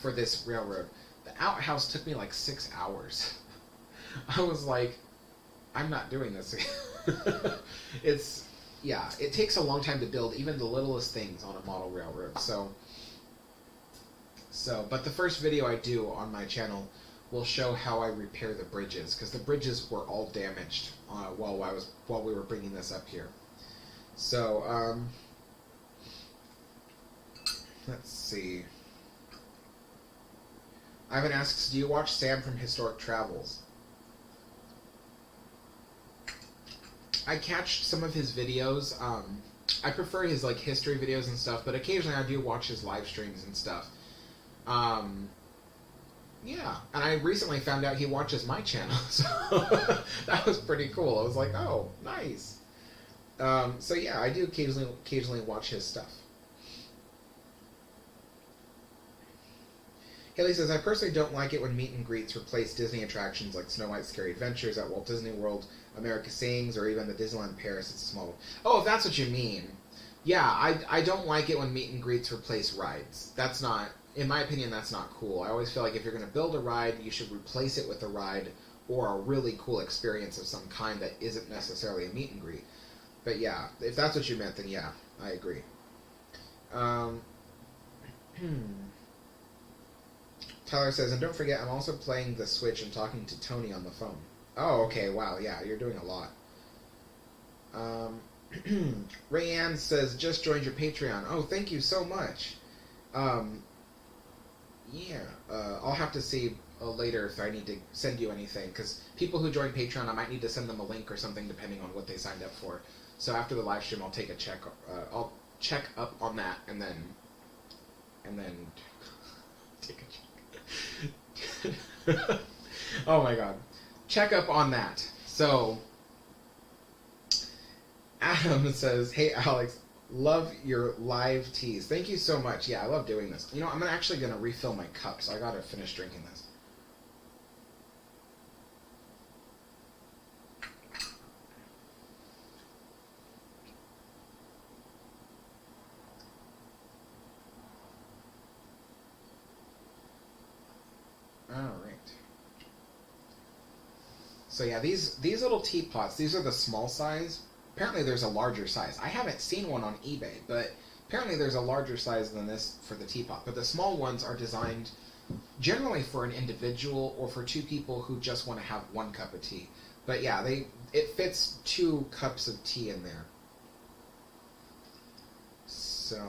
for this railroad. The outhouse took me like 6 hours. I was like, I'm not doing this. It takes a long time to build even the littlest things on a model railroad. But the first video I do on my channel will show how I repair the bridges, because the bridges were all damaged while we were bringing this up here. So, let's see. Ivan asks, do you watch Sam from Historic Travels? I catch some of his videos. I prefer his like history videos and stuff, but occasionally I do watch his live streams and stuff. Yeah, and I recently found out he watches my channel, so that was pretty cool. I was like, oh, nice. So yeah, I do occasionally watch his stuff. Haley says, I personally don't like it when meet and greets replace Disney attractions like Snow White's Scary Adventures at Walt Disney World, America Sings, or even the Disneyland Paris. It's a small one. Oh, if that's what you mean. Yeah, I don't like it when meet and greets replace rides. That's not, in my opinion, that's not cool. I always feel like if you're going to build a ride, you should replace it with a ride or a really cool experience of some kind that isn't necessarily a meet and greet. But yeah, if that's what you meant, then yeah, I agree. Tyler says, and don't forget, I'm also playing the Switch and talking to Tony on the phone. Oh, okay, wow, yeah, you're doing a lot. Rayanne says, just joined your Patreon. Oh, thank you so much. Yeah, I'll have to see later if I need to send you anything, because people who join Patreon, I might need to send them a link or something depending on what they signed up for. So after the live stream, I'll take a check. I'll check up on that and then and then take a check. Oh my god. Check up on that. So, Adam says, hey Alex, love your live teas. Thank you so much. Yeah, I love doing this. You know, I'm actually going to refill my cup, so I got to finish drinking this. Alright. So yeah, these little teapots, these are the small size. Apparently there's a larger size. I haven't seen one on eBay, but apparently there's a larger size than this for the teapot. But the small ones are designed generally for an individual or for two people who just want to have one cup of tea. But yeah, it fits 2 cups of tea in there. So...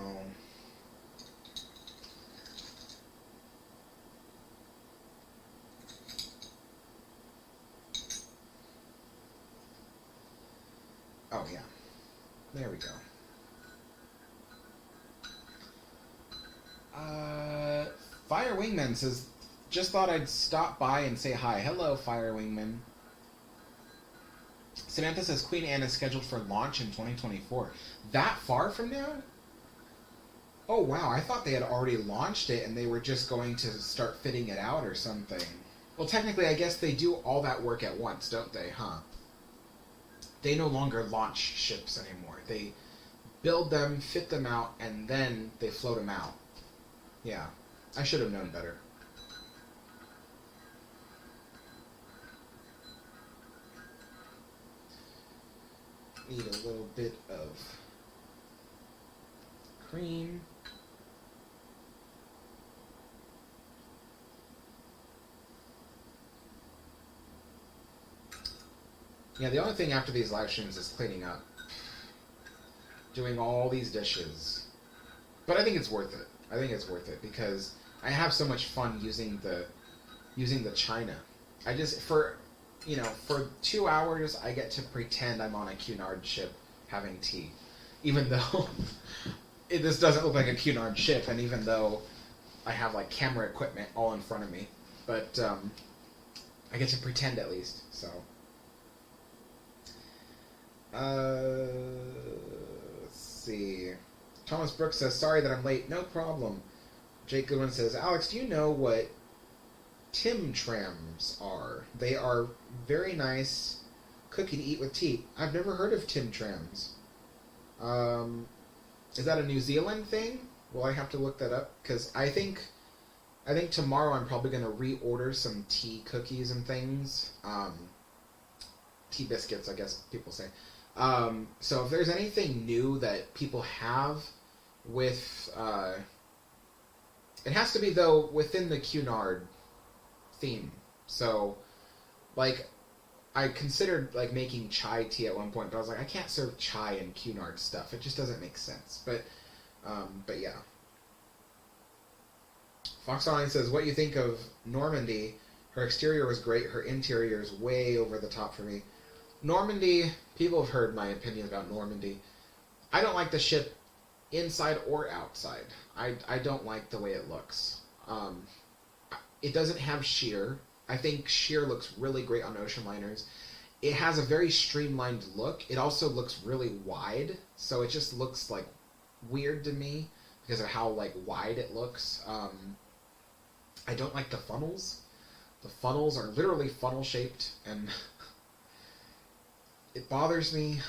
Oh, yeah. There we go. Fire Wingman says, just thought I'd stop by and say hi. Hello, Fire Wingman. Samantha says, Queen Anne is scheduled for launch in 2024. That far from now? Oh, wow. I thought they had already launched it and they were just going to start fitting it out or something. Well, technically, I guess they do all that work at once, don't they, huh? They no longer launch ships anymore. They build them, fit them out, and then they float them out. Yeah, I should have known better. Need a little bit of cream. Yeah, the only thing after these live streams is cleaning up. Doing all these dishes. But I think it's worth it. I think it's worth it because I have so much fun using the china. I just, for 2 hours, I get to pretend I'm on a Cunard ship having tea. Even though this doesn't look like a Cunard ship, and even though I have, like, camera equipment all in front of me. But, I get to pretend at least, so... let's see. Thomas Brooks says, sorry that I'm late. No problem. Jake Goodwin says, Alex, do you know what Tim Trams are? They are very nice cookie to eat with tea. I've never heard of Tim Trams. Is that a New Zealand thing? Will I have to look that up? Because I think tomorrow I'm probably going to reorder some tea cookies and things. Tea biscuits, I guess people say. So if there's anything new that people have with, it has to be, though, within the Cunard theme. So, like, I considered, like, making chai tea at one point, but I was like, I can't serve chai and Cunard stuff. It just doesn't make sense. But yeah. Fox Online says, what do you think of Normandy? Her exterior was great. Her interior is way over the top for me. Normandy, people have heard my opinion about Normandy. I don't like the ship inside or outside. I don't like the way it looks. It doesn't have sheer. I think sheer looks really great on ocean liners. It has a very streamlined look. It also looks really wide, so it just looks like weird to me because of how like wide it looks. I don't like the funnels. The funnels are literally funnel shaped and it bothers me.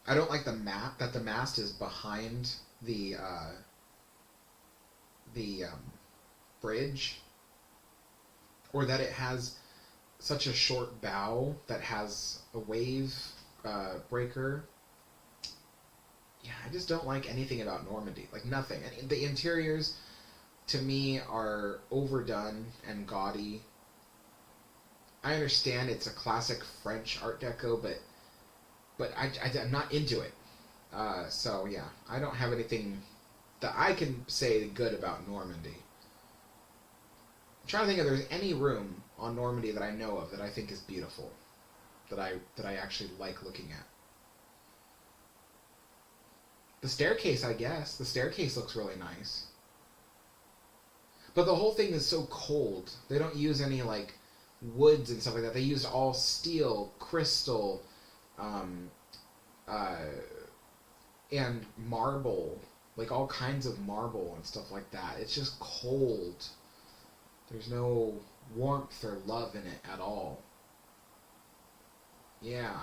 I don't like that the mast is behind the bridge, or that it has such a short bow that has a wave breaker. Yeah, I just don't like anything about Normandy. Like, nothing. And the interiors, to me, are overdone and gaudy. I understand it's a classic French Art Deco, but I'm not into it. So, yeah, I don't have anything that I can say good about Normandy. I'm trying to think if there's any room on Normandy that I know of that I think is beautiful, that I actually like looking at. The staircase, I guess. The staircase looks really nice. But the whole thing is so cold. They don't use any like woods and stuff like that. They used all steel, crystal, um, uh, and marble, like all kinds of marble and stuff like that. It's just cold. There's no warmth or love in it at all. Yeah.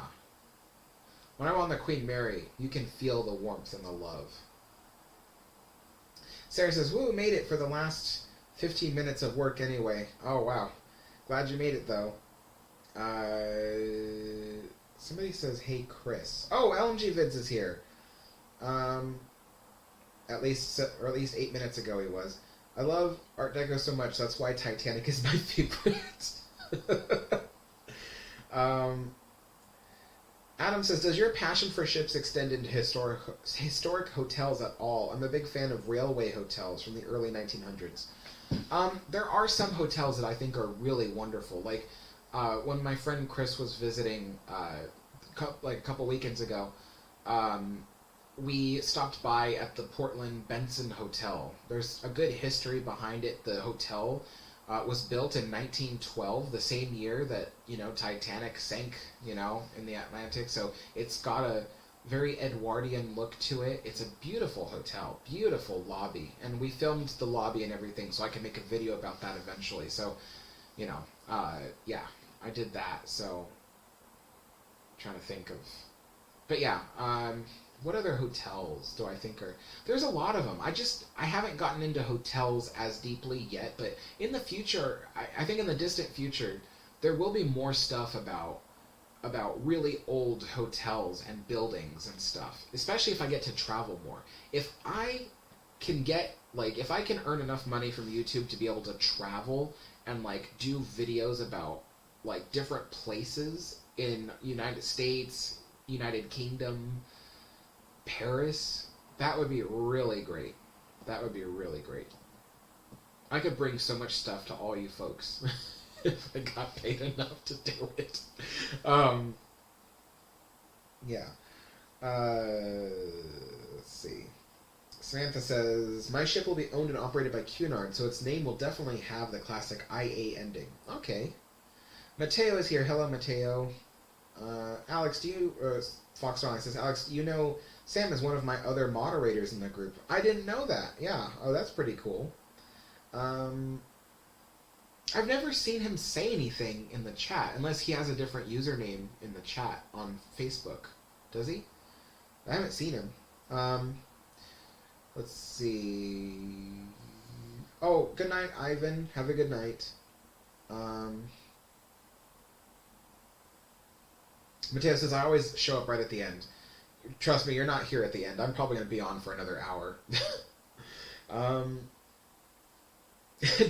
When I'm on the Queen Mary, you can feel the warmth and the love. Sarah says, woo, made it for the last 15 minutes of work anyway. Oh, wow. Glad you made it, though. Somebody says, hey, Chris. Oh, LMG Vids is here. At least 8 minutes ago he was. I love Art Deco so much, that's why Titanic is my favorite. Adam says, does your passion for ships extend into historic hotels at all? I'm a big fan of railway hotels from the early 1900s. There are some hotels that I think are really wonderful. Like, when my friend Chris was visiting, a couple weekends ago, we stopped by at the Portland Benson Hotel. There's a good history behind it. The hotel was built in 1912, the same year that, Titanic sank, in the Atlantic. So it's got a very Edwardian look to it. It's a beautiful hotel, beautiful lobby. And we filmed the lobby and everything, so I can make a video about that eventually. So, yeah, I did that. So, I'm trying to think of... But yeah, what other hotels do I think are... There's a lot of them. I haven't gotten into hotels as deeply yet, but in the future, I think in the distant future, there will be more stuff about really old hotels and buildings and stuff, especially if I get to travel more. If I can earn enough money from YouTube to be able to travel and, do videos about, different places in United States, United Kingdom, Paris, that would be really great. That would be really great. I could bring so much stuff to all you folks if I got paid enough to do it. Yeah. Let's see. Samantha says, my ship will be owned and operated by Cunard, so its name will definitely have the classic IA ending. Okay. Mateo is here. Hello, Mateo. Alex, Fox Ronnie says, Alex, Sam is one of my other moderators in the group. I didn't know that. Yeah. Oh, that's pretty cool. I've never seen him say anything in the chat, unless he has a different username in the chat on Facebook. Does he? I haven't seen him. Let's see. Oh, good night, Ivan. Have a good night. Mateo says, I always show up right at the end. Trust me, you're not here at the end. I'm probably going to be on for another hour.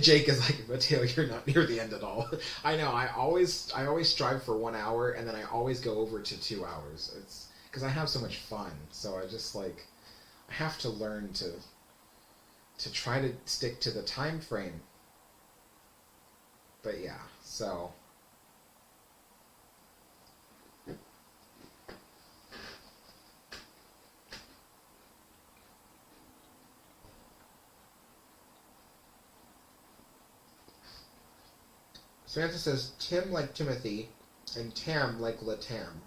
Jake is like, Mateo, you're not near the end at all. I know, I always strive for 1 hour, and then I always go over to 2 hours. It's because I have so much fun, so I just, I have to learn to try to stick to the time frame. But yeah, so... Samantha says, Tim like Timothy, and Tam like Latam.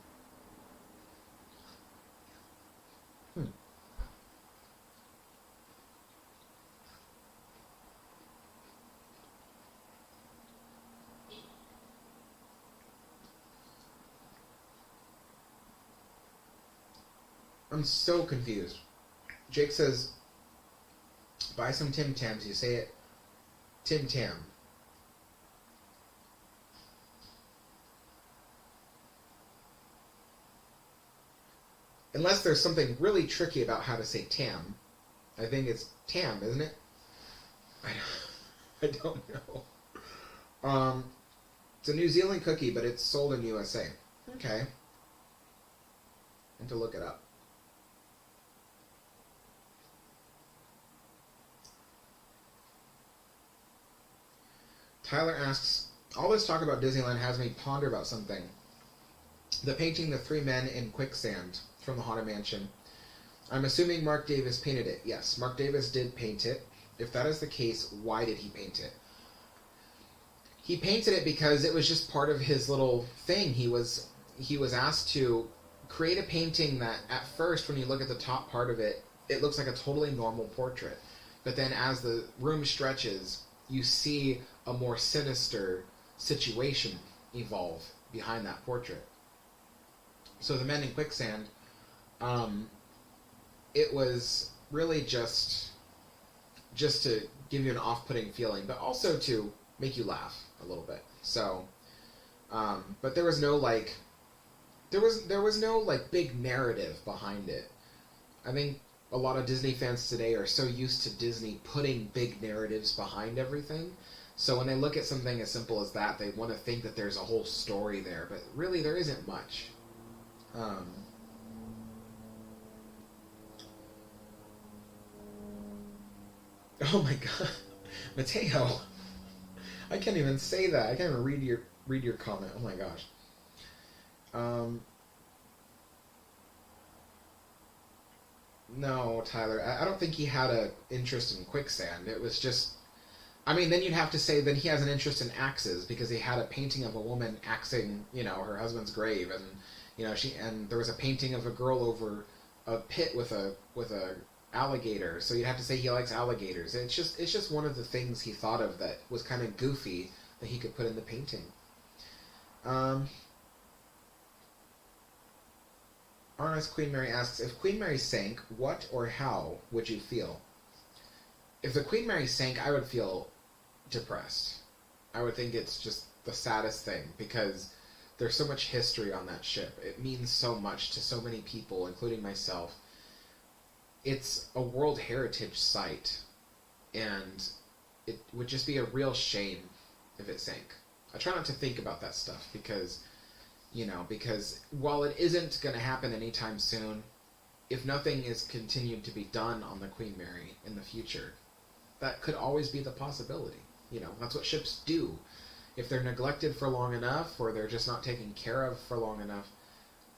I'm so confused. Jake says, buy some Tim Tams. You say it, Tim Tam. Unless there's something really tricky about how to say Tam. I think it's Tam, isn't it? I don't know. It's a New Zealand cookie, but it's sold in USA. Okay. And to look it up. Tyler asks, all this talk about Disneyland has me ponder about something. The painting The Three Men in Quicksand from the Haunted Mansion. I'm assuming Mark Davis painted it. Yes, Mark Davis did paint it. if that is the case, why did he paint it? He painted it because it was just part of his little thing. He was asked to create a painting that at first, when you look at the top part of it, it looks like a totally normal portrait. But then as the room stretches, you see a more sinister situation evolve behind that portrait. So the Men in Quicksand, it was really just to give you an off-putting feeling, but also to make you laugh a little bit. So, but there was no big narrative behind it. I think a lot of Disney fans today are so used to Disney putting big narratives behind everything. So when they look at something as simple as that, they want to think that there's a whole story there, but really there isn't much. Oh my god, Mateo! I can't even say that. I can't even read your comment. Oh my gosh. No, Tyler. I don't think he had an interest in quicksand. It was just. I mean, then you'd have to say that he has an interest in axes because he had a painting of a woman axing, her husband's grave, and and there was a painting of a girl over a pit with a alligator. So you'd have to say he likes alligators. It's just one of the things he thought of that was kind of goofy that he could put in the painting. RS Queen Mary asks, if Queen Mary sank, what or how would you feel? If the Queen Mary sank, I would feel depressed. I would think it's just the saddest thing because there's so much history on that ship. It means so much to so many people, including myself. It's a World Heritage Site, and it would just be a real shame if it sank. I try not to think about that stuff because while it isn't going to happen anytime soon, if nothing is continued to be done on the Queen Mary in the future, that could always be the possibility. That's what ships do. If they're neglected for long enough, or they're just not taken care of for long enough,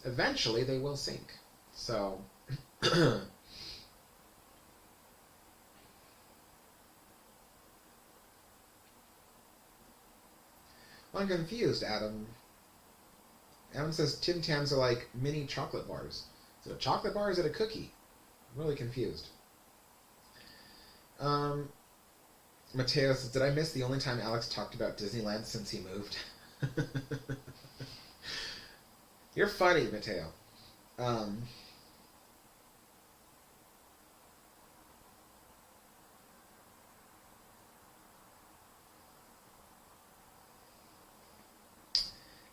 eventually they will sink. So, I'm confused, Adam. Adam says Tim Tams are like mini chocolate bars. Is it a chocolate bar or is it a cookie? I'm really confused. Mateo says, did I miss the only time Alex talked about Disneyland since he moved? You're funny, Mateo.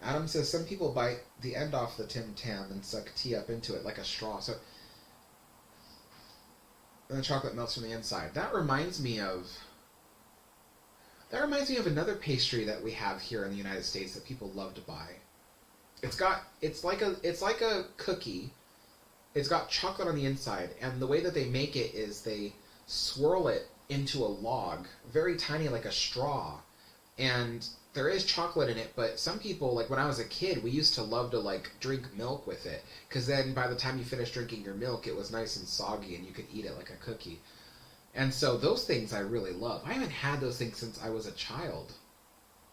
Adam says, some people bite the end off the Tim Tam and suck tea up into it like a straw. So, and the chocolate melts from the inside. That reminds me of another pastry that we have here in the United States that people love to buy. It's like a cookie. It's got chocolate on the inside, and the way that they make it is they swirl it into a log, very tiny, like a straw, and there is chocolate in it, but some people, like when I was a kid, we used to love to drink milk with it, because then by the time you finished drinking your milk, it was nice and soggy and you could eat it like a cookie. And so those things I really love. I haven't had those things since I was a child.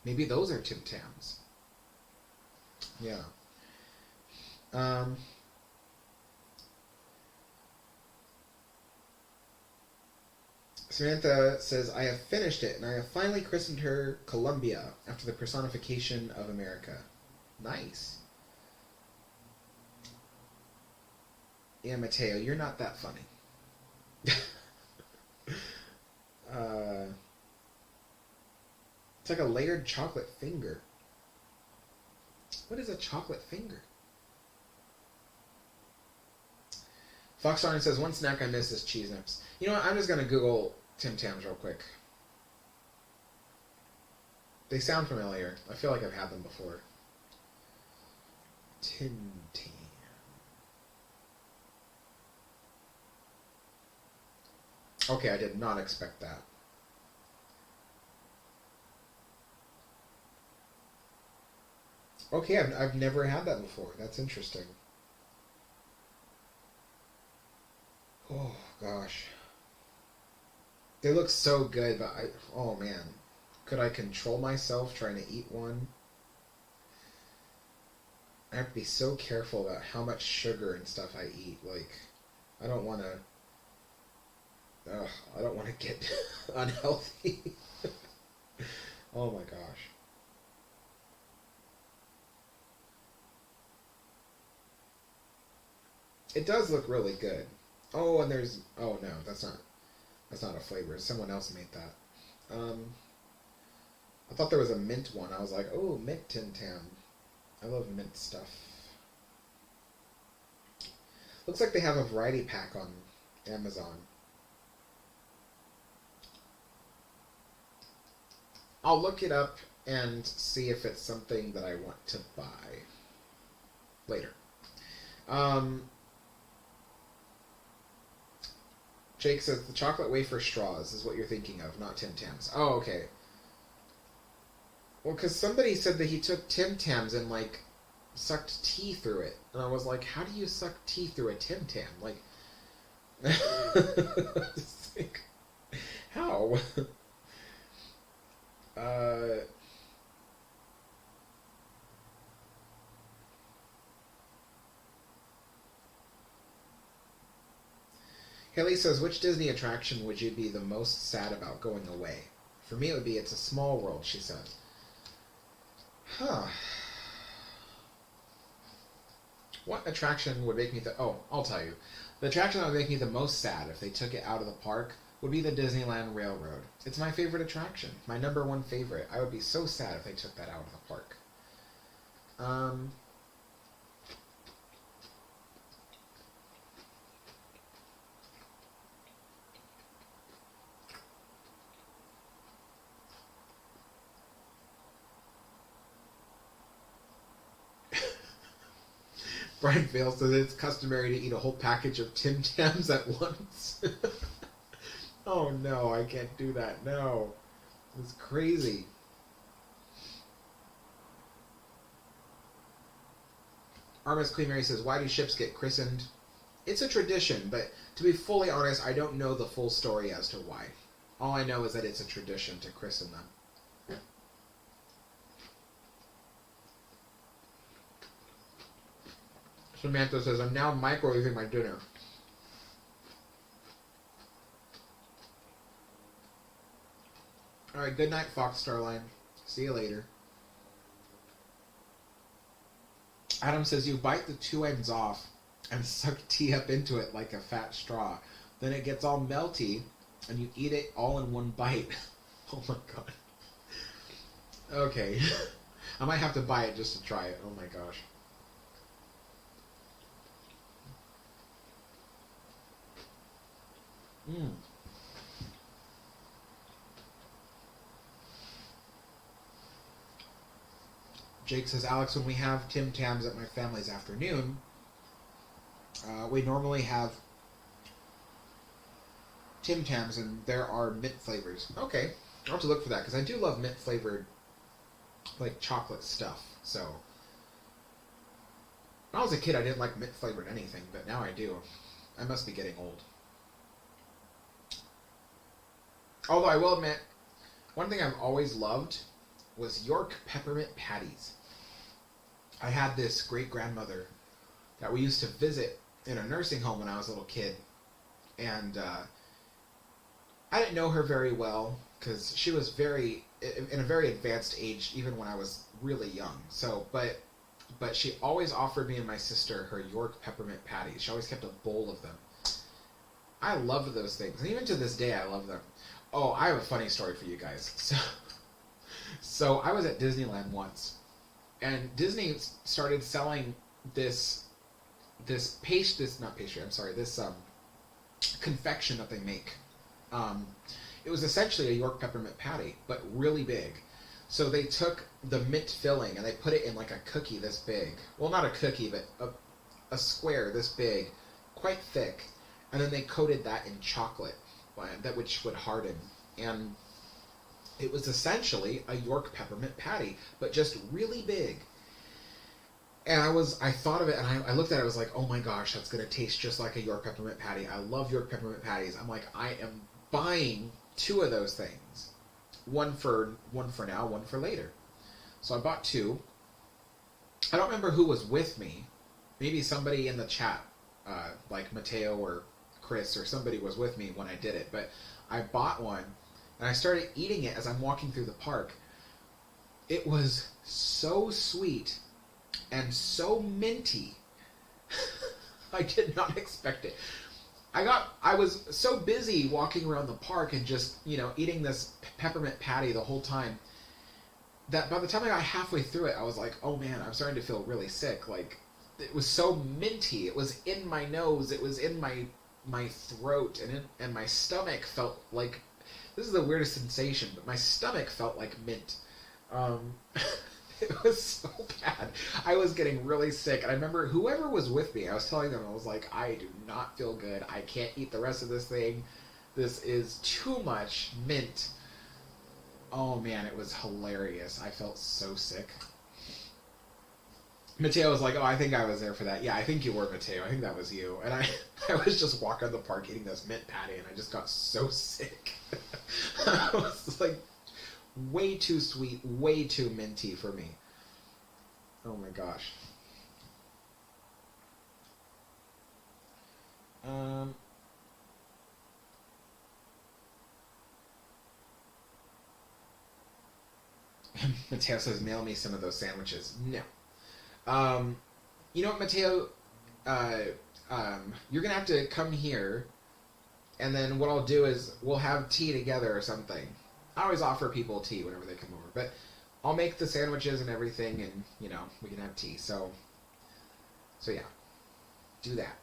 Maybe those are Tim Tams. Yeah. Samantha says, I have finished it, and I have finally christened her Columbia after the personification of America. Nice. Yeah, Mateo, you're not that funny. It's like a layered chocolate finger. What is a chocolate finger? Fox Darn says, one snack I miss is cheese nips. You know what? I'm just going to Google Tim Tams real quick. They sound familiar. I feel like I've had them before. Tim Tam. Okay, I did not expect that. Okay, I've never had that before. That's interesting. Oh, gosh. They look so good, but oh man. Could I control myself trying to eat one? I have to be so careful about how much sugar and stuff I eat. Like, I don't want to. I don't want to get unhealthy. Oh my gosh. It does look really good. Oh, and there's. Oh no, that's not. That's not a flavor. Someone else made that. I thought there was a mint one. I was like, oh, mint Tim Tam. I love mint stuff. Looks like they have a variety pack on Amazon. I'll look it up and see if it's something that I want to buy later. Jake says the chocolate wafer straws is what you're thinking of, not Tim Tams. Oh, okay. Well, because somebody said that he took Tim Tams and, like, sucked tea through it. And I was like, how do you suck tea through a Tim Tam? Like, like how? Haley says, which Disney attraction would you be the most sad about going away? For me, it would be It's a Small World, she says. Huh. What attraction would make me oh, I'll tell you. The attraction that would make me the most sad if they took it out of the park would be the Disneyland Railroad. It's my favorite attraction. My number one favorite. I would be so sad if they took that out of the park. Brian Vale says it's customary to eat a whole package of Tim Tams at once. Oh no, I can't do that. No. It's crazy. Armis Queen Mary says, why do ships get christened? It's a tradition, but to be fully honest, I don't know the full story as to why. All I know is that it's a tradition to christen them. Samantha says, I'm now microwaving my dinner. Alright, good night, Fox Starline. See you later. Adam says, you bite the two ends off and suck tea up into it like a fat straw. Then it gets all melty and you eat it all in one bite. Oh my god. Okay. I might have to buy it just to try it. Oh my gosh. Jake says, Alex, when we have Tim Tams at my family's afternoon, we normally have Tim Tams and there are mint flavors. Okay, I'll have to look for that because I do love mint flavored, like, chocolate stuff. So, when I was a kid, I didn't like mint flavored anything, but now I do. I must be getting old. Although I will admit, one thing I've always loved was York peppermint patties. I had this great-grandmother that we used to visit in a nursing home when I was a little kid. And I didn't know her very well because she was in a very advanced age even when I was really young. So, but she always offered me and my sister her York peppermint patties. She always kept a bowl of them. I loved those things. And even to this day, I love them. Oh, I have a funny story for you guys. So I was at Disneyland once, and Disney started selling this confection that they make. It was essentially a York peppermint patty, but really big. So they took the mint filling and they put it in like a cookie this big. Well, not a cookie, but a square this big, quite thick, and then they coated that in chocolate, which would harden. And it was essentially a York peppermint patty, but just really big. And I thought of it, and I looked at it, I was like, oh my gosh, that's going to taste just like a York peppermint patty. I love York peppermint patties. I'm like, I am buying two of those things. One for now, one for later. So I bought two. I don't remember who was with me. Maybe somebody in the chat, like Mateo or Chris or somebody was with me when I did it. But I bought one, and I started eating it as I'm walking through the park. It was so sweet and so minty. I did not expect it. I was so busy walking around the park and just, eating this peppermint patty the whole time that by the time I got halfway through it, I was like, oh man, I'm starting to feel really sick. Like, it was so minty. It was in my nose. It was in my throat, and my stomach felt like, this is the weirdest sensation, but my stomach felt like mint. It was so bad. I was getting really sick. And I remember whoever was with me, I was telling them, I was like, I do not feel good. I can't eat the rest of this thing. This is too much mint. Oh man, it was hilarious. I felt so sick. Mateo was like, oh, I think I was there for that. Yeah, I think you were, Mateo. I think that was you. And I was just walking the park eating this mint patty, and I just got so sick. I was like, way too sweet, way too minty for me. Oh my gosh. Mateo says, mail me some of those sandwiches. No. You know what, Mateo? You're gonna have to come here, and then what I'll do is we'll have tea together or something. I always offer people tea whenever they come over, but I'll make the sandwiches and everything, and we can have tea. So yeah, do that.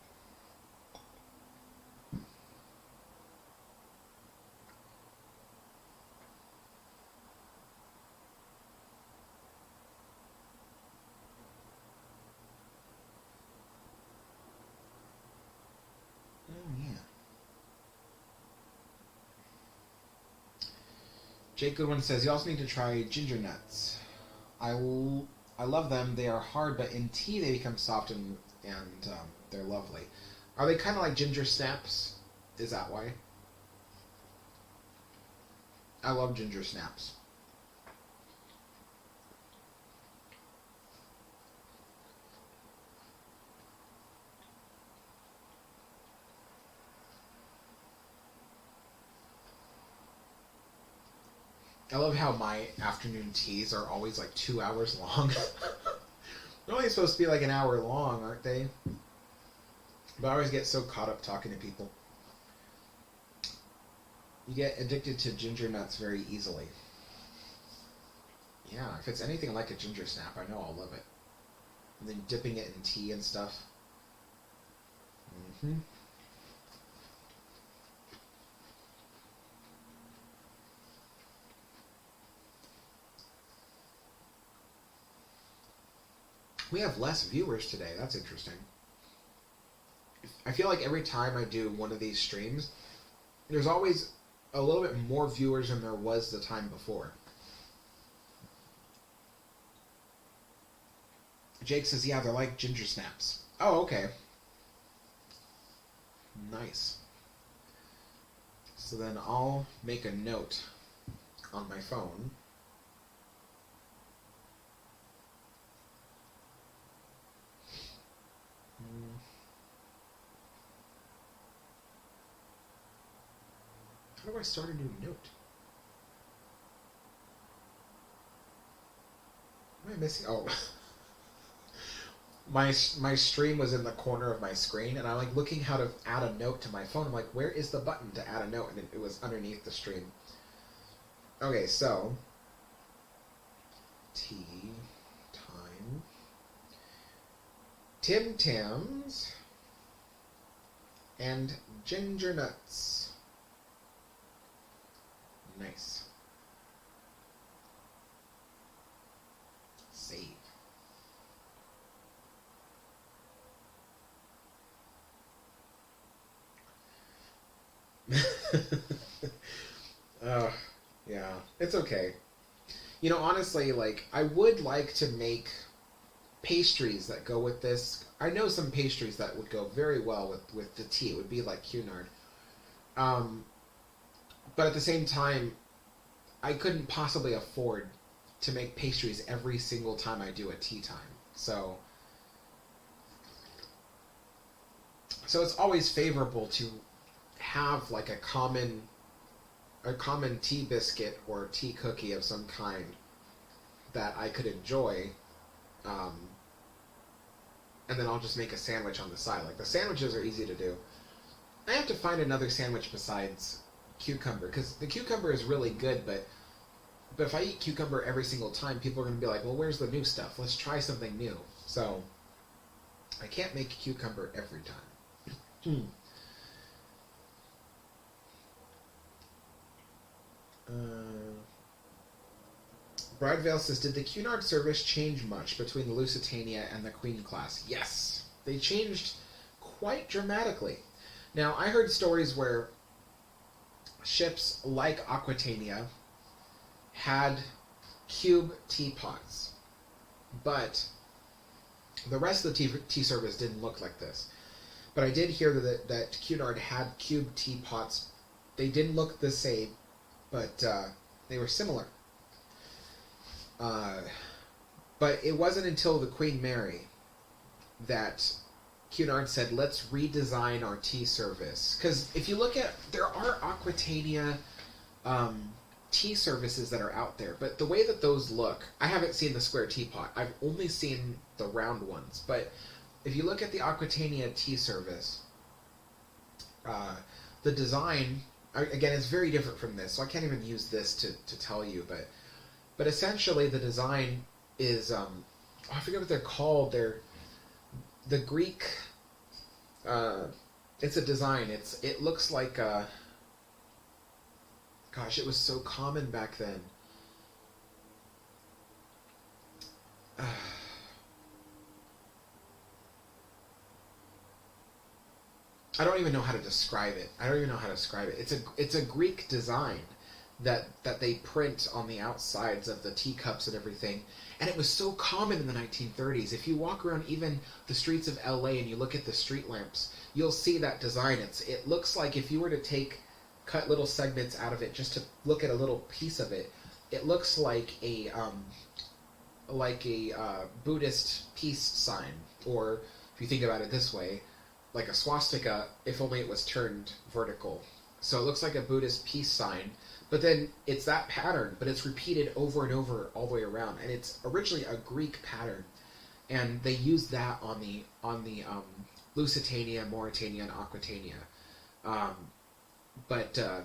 Jake Goodwin says, you also need to try ginger nuts. I love them. They are hard, but in tea they become soft and they're lovely. Are they kind of like ginger snaps? Is that why? I love ginger snaps. I love how my afternoon teas are always like 2 hours long. They're only supposed to be like an hour long, aren't they? But I always get so caught up talking to people. You get addicted to ginger nuts very easily. Yeah, if it's anything like a ginger snap, I know I'll love it. And then dipping it in tea and stuff. Mm-hmm. We have less viewers today. That's interesting. I feel like every time I do one of these streams, there's always a little bit more viewers than there was the time before. Jake says, yeah, they're like ginger snaps. Oh, okay. Nice. So then I'll make a note on my phone. How do I start a new note? What am I missing? Oh. my stream was in the corner of my screen, and I'm like looking how to add a note to my phone. I'm like, where is the button to add a note? And it was underneath the stream. Okay, so tea time. Tim Tams and ginger nuts. Nice. Save. Yeah, it's okay. Honestly, like, I would like to make pastries that go with this. I know some pastries that would go very well with the tea. It would be like Cunard. but at the same time, I couldn't possibly afford to make pastries every single time I do a tea time. So it's always favorable to have like a common tea biscuit or tea cookie of some kind that I could enjoy, and then I'll just make a sandwich on the side. Like, the sandwiches are easy to do. I have to find another sandwich besides cucumber, because the cucumber is really good, but if I eat cucumber every single time, people are going to be like, well, where's the new stuff? Let's try something new. So I can't make cucumber every time. Bridevale says, did the Cunard service change much between the Lusitania and the Queen class? Yes. They changed quite dramatically. Now, I heard stories where ships like Aquitania had cube teapots, but the rest of the tea service didn't look like this. But I did hear that Cunard had cube teapots. They didn't look the same, but they were similar. But it wasn't until the Queen Mary that Cunard said, let's redesign our tea service. Because if you look at, there are Aquitania tea services that are out there, but the way that those look, I haven't seen the square teapot. I've only seen the round ones. But if you look at the Aquitania tea service, the design, again, is very different from this, so I can't even use this to tell you, but essentially the design is, I forget what they're called. They're the Greek. It's a design. It looks like gosh, it was so common back then. I don't even know how to describe it. It's a Greek design that they print on the outsides of the teacups and everything. And it was so common in the 1930s. If you walk around even the streets of LA and you look at the street lamps, you'll see that design. It looks like, if you were to cut little segments out of it just to look at a little piece of it, it looks like a Buddhist peace sign, or if you think about it this way, like a swastika, if only it was turned vertical. So it looks like a Buddhist peace sign, but then it's that pattern, but it's repeated over and over all the way around, and it's originally a Greek pattern, and they used that on the Lusitania, Mauritania, and Aquitania. But the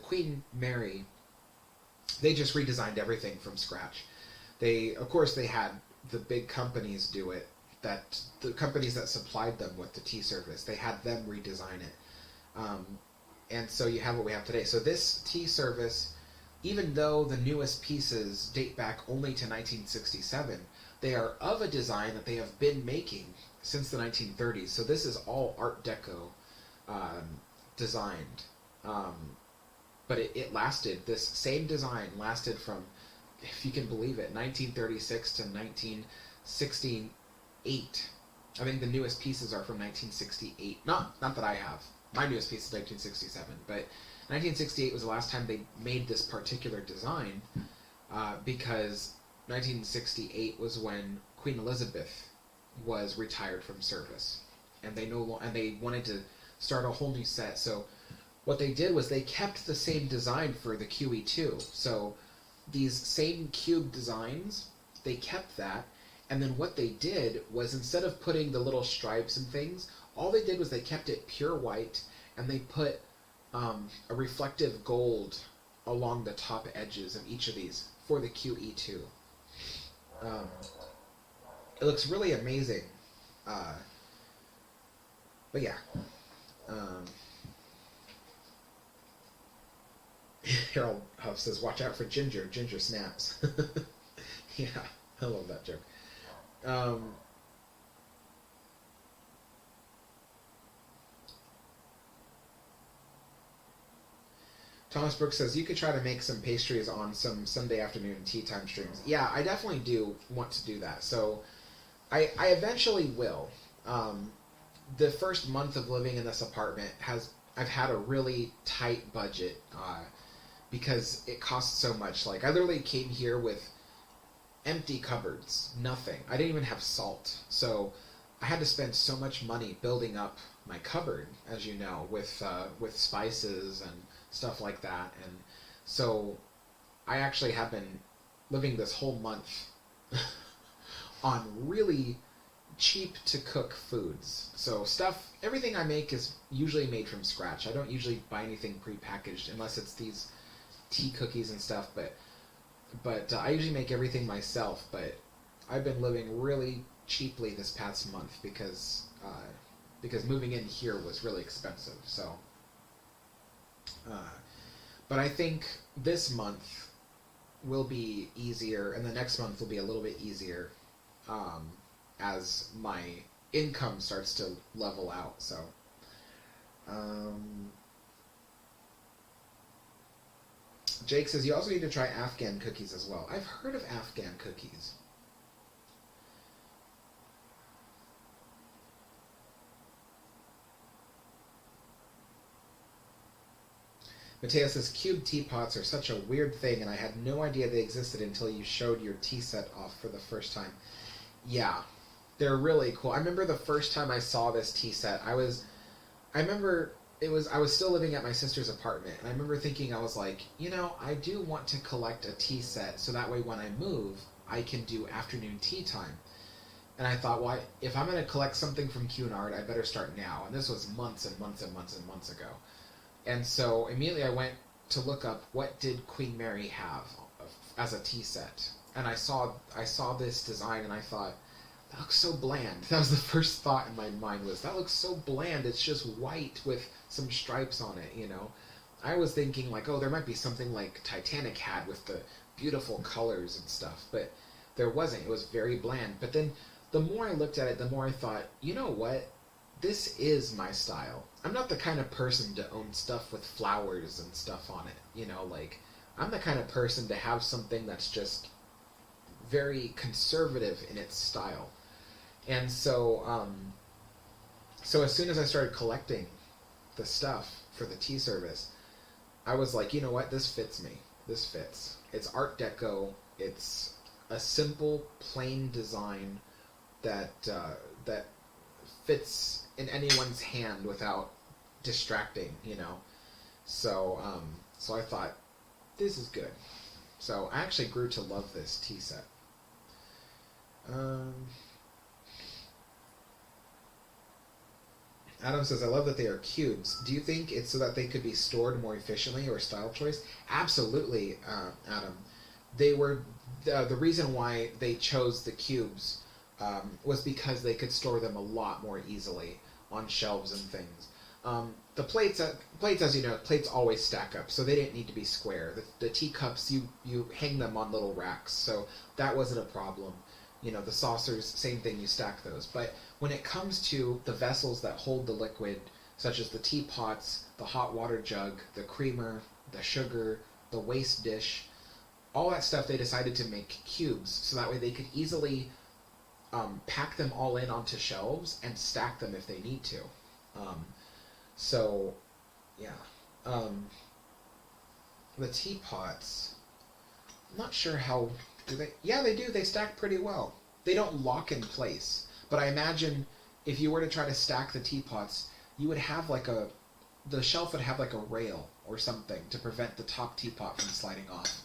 Queen Mary, they just redesigned everything from scratch. They had the big companies do it. That the companies that supplied them with the tea service, they had them redesign it, and so you have what we have today. So this tea service, even though the newest pieces date back only to 1967, they are of a design that they have been making since the 1930s. So this is all Art Deco designed, but it lasted. This same design lasted from, if you can believe it, 1936 to 1968. I think the newest pieces are from 1968. Not that I have. My newest piece is 1967, but 1968 was the last time they made this particular design, because 1968 was when Queen Elizabeth was retired from service, and they wanted to start a whole new set. So what they did was they kept the same design for the QE2. So these same cube designs, they kept that. And then what they did was, instead of putting the little stripes and things, all they did was they kept it pure white, and they put a reflective gold along the top edges of each of these for the QE2. It looks really amazing. But yeah. Harold Huff says, watch out for Ginger. Ginger snaps. Yeah, I love that joke. Thomas Brooks says, you could try to make some pastries on some Sunday afternoon tea time streams. Yeah, I definitely do want to do that. So I eventually will. The first month of living in this apartment has I've had a really tight budget because it costs so much. Like, I literally came here with empty cupboards, nothing. I didn't even have salt. So I had to spend so much money building up my cupboard, as you know, with spices and stuff like that. And so I actually have been living this whole month on really cheap to cook foods. So everything I make is usually made from scratch. I don't usually buy anything prepackaged unless it's these tea cookies and stuff, but I usually make everything myself. But I've been living really cheaply this past month because moving in here was really expensive. So, but I think this month will be easier, and the next month will be a little bit easier as my income starts to level out. So, Jake says you also need to try Afghan cookies as well. I've heard of Afghan cookies. Mateo says, cube teapots are such a weird thing, and I had no idea they existed until you showed your tea set off for the first time. Yeah, they're really cool. I remember the first time I saw this tea set, I was still living at my sister's apartment, and I remember thinking, I was like, I do want to collect a tea set, so that way when I move, I can do afternoon tea time. And I thought, well, if I'm going to collect something from Cunard, I better start now. And this was months and months and months and months ago. And so immediately I went to look up what did Queen Mary have as a tea set. And I saw this design and I thought, that looks so bland. That was the first thought in my mind was, that looks so bland. It's just white with some stripes on it, I was thinking like, oh, there might be something like Titanic had with the beautiful colors and stuff. But there wasn't. It was very bland. But then the more I looked at it, the more I thought, you know what? This is my style. I'm not the kind of person to own stuff with flowers and stuff on it. I'm the kind of person to have something that's just very conservative in its style. And so, so as soon as I started collecting the stuff for the tea service, I was like, you know what? This fits me. This fits. It's Art Deco. It's a simple, plain design that fits in anyone's hand without distracting, So, so I thought, this is good. So I actually grew to love this tea set. Adam says, I love that they are cubes. Do you think it's so that they could be stored more efficiently or style choice? Absolutely, Adam. They were, the reason why they chose the cubes was because they could store them a lot more easily on shelves and things. The plates, as you know, plates always stack up, so they didn't need to be square. The teacups, you hang them on little racks, so that wasn't a problem. The saucers, same thing, you stack those. But when it comes to the vessels that hold the liquid, such as the teapots, the hot water jug, the creamer, the sugar, the waste dish, all that stuff, they decided to make cubes, so that way they could easily pack them all in onto shelves and stack them if they need to. So, yeah. The teapots, I'm not sure how... Do they? Yeah, they do. They stack pretty well. They don't lock in place. But I imagine if you were to try to stack the teapots, you would have the shelf would have like a rail or something to prevent the top teapot from sliding off.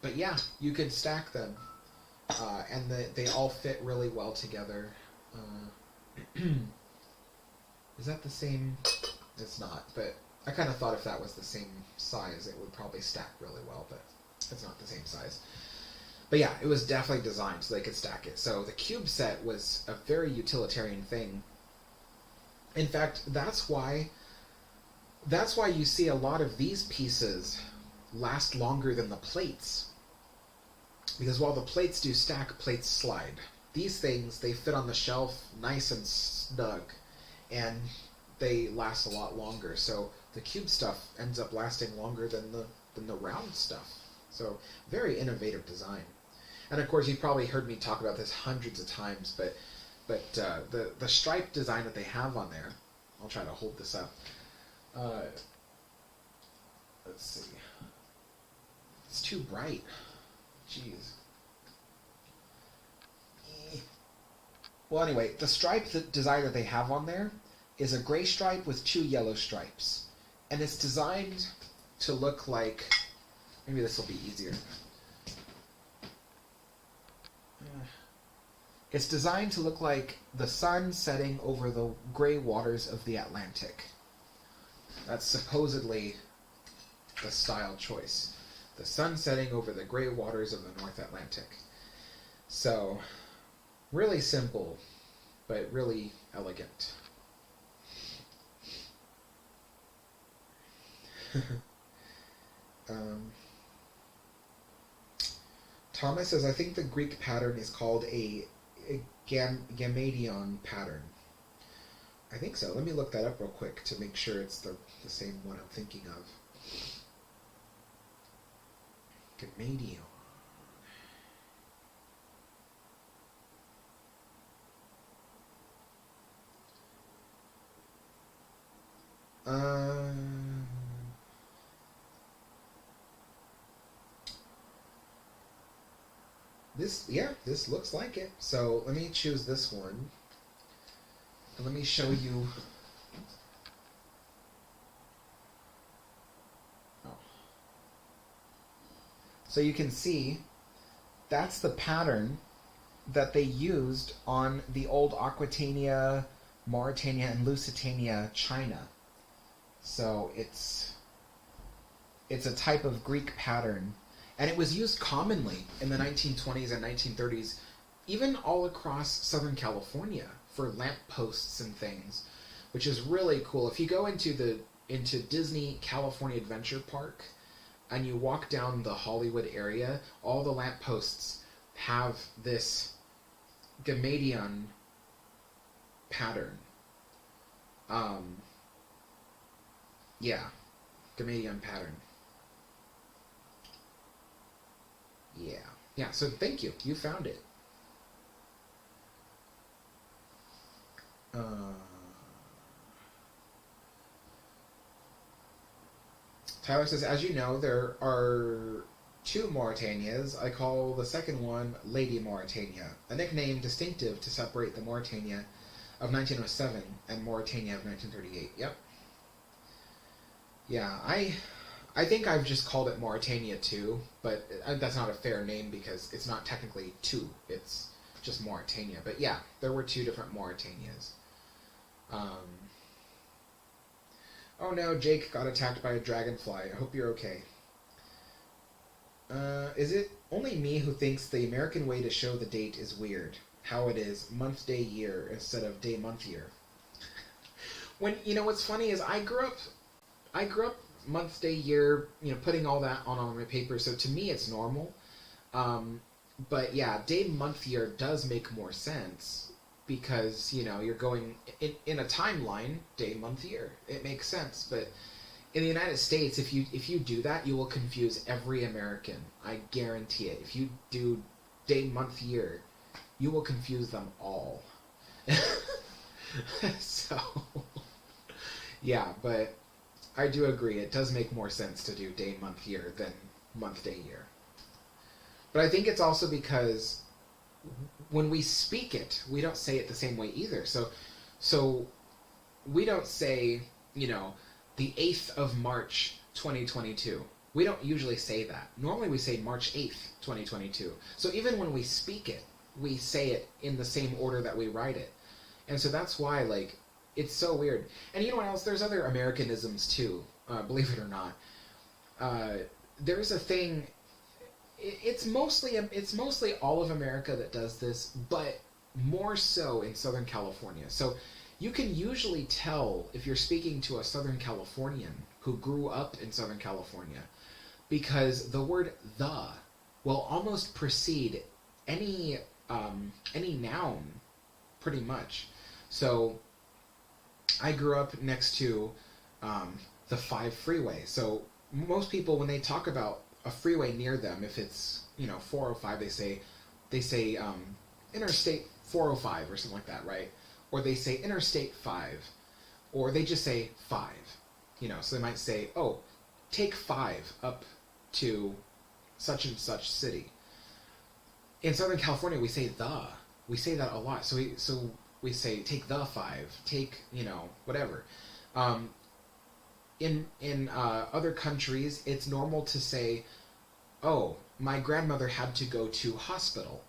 But yeah, you could stack them. And they all fit really well together. Is that the same? It's not, but I kind of thought if that was the same size, it would probably stack really well, but it's not the same size. But yeah, it was definitely designed so they could stack it. So the cube set was a very utilitarian thing. In fact, that's why you see a lot of these pieces last longer than the plates. Because while the plates do stack, plates slide. These things, they fit on the shelf nice and snug, and they last a lot longer. So the cube stuff ends up lasting longer than the round stuff. So very innovative design. And of course, you've probably heard me talk about this hundreds of times, but the stripe design that they have on there, I'll try to hold this up. Let's see. It's too bright. Jeez. Well, anyway, the stripe design that they have on there is a gray stripe with 2 yellow stripes. And it's designed to look like... Maybe this will be easier. It's designed to look like the sun setting over the gray waters of the Atlantic. That's supposedly the style choice. The sun setting over the gray waters of the North Atlantic. So, really simple, but really elegant. Thomas says, I think the Greek pattern is called a Gamadion pattern. I think so. Let me look that up real quick to make sure it's the same one I'm thinking of. Gamadion. This looks like it. So let me choose this one. And let me show you. Oh. So you can see that's the pattern that they used on the old Aquitania, Mauritania, and Lusitania china. So it's a type of Greek pattern. And it was used commonly in the 1920s and 1930s, even all across Southern California for lampposts and things, which is really cool. If you go into Disney California Adventure Park and you walk down the Hollywood area, all the lampposts have this Gamadion pattern. Gamadion pattern. Yeah, so thank you. You found it. Tyler says, as you know, there are 2 Mauritanias. I call the second one Lady Mauritania, a nickname distinctive to separate the Mauritania of 1907 and Mauritania of 1938. Yep. Yeah, I think I've just called it Mauritania 2, but that's not a fair name because it's not technically 2. It's just Mauritania. But yeah, there were 2 different Mauritanias. Oh no, Jake got attacked by a dragonfly. I hope you're okay. Is it only me who thinks the American way to show the date is weird? How it is month, day, year instead of day, month, year. When, what's funny is I grew up month, day, year, putting all that on my paper, so to me it's normal. But yeah, day, month, year does make more sense because, you're going in a timeline, day, month, year. It makes sense, but in the United States, if you do that, you will confuse every American. I guarantee it. If you do day, month, year, you will confuse them all. So, yeah, but I do agree. It does make more sense to do day, month, year than month, day, year. But I think it's also because when we speak it, we don't say it the same way either. So we don't say, the 8th of March, 2022. We don't usually say that. Normally we say March 8th, 2022. So even when we speak it, we say it in the same order that we write it. And so that's why, it's so weird. And you know what else? There's other Americanisms too, believe it or not. There's a thing... It's mostly all of America that does this, but more so in Southern California. So you can usually tell if you're speaking to a Southern Californian who grew up in Southern California, because the word "the" will almost precede any noun, pretty much. So I grew up next to the 5 freeway. So most people, when they talk about a freeway near them, if it's 405, they say Interstate 405 or something like that, right? Or they say Interstate 5, or they just say 5. So they might say, oh, take 5 up to such and such city. In Southern California, we say the. We say that a lot. So we say take the 5, take whatever. In other countries, it's normal to say, oh, my grandmother had to go to hospital.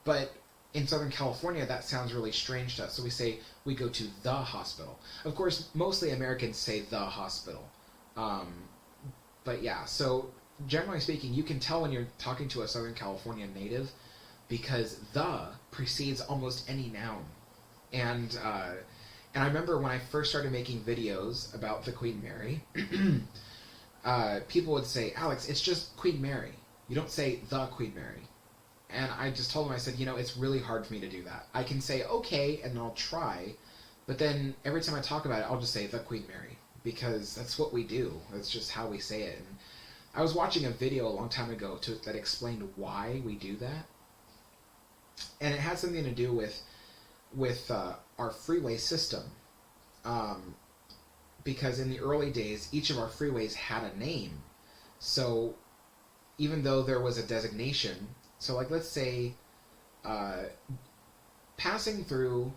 But in Southern California, that sounds really strange to us. So we say we go to the hospital. Of course, mostly Americans say the hospital. But yeah, so generally speaking, you can tell when you're talking to a Southern California native because the precedes almost any noun. And I remember when I first started making videos about the Queen Mary, people would say, Alex, it's just Queen Mary. You don't say the Queen Mary. And I just told them, I said, it's really hard for me to do that. I can say, okay, and I'll try, but then every time I talk about it, I'll just say the Queen Mary, because that's what we do. That's just how we say it. And I was watching a video a long time ago that explained why we do that. And it had something to do with our freeway system. Because in the early days, each of our freeways had a name. So even though there was a designation, so like let's say passing through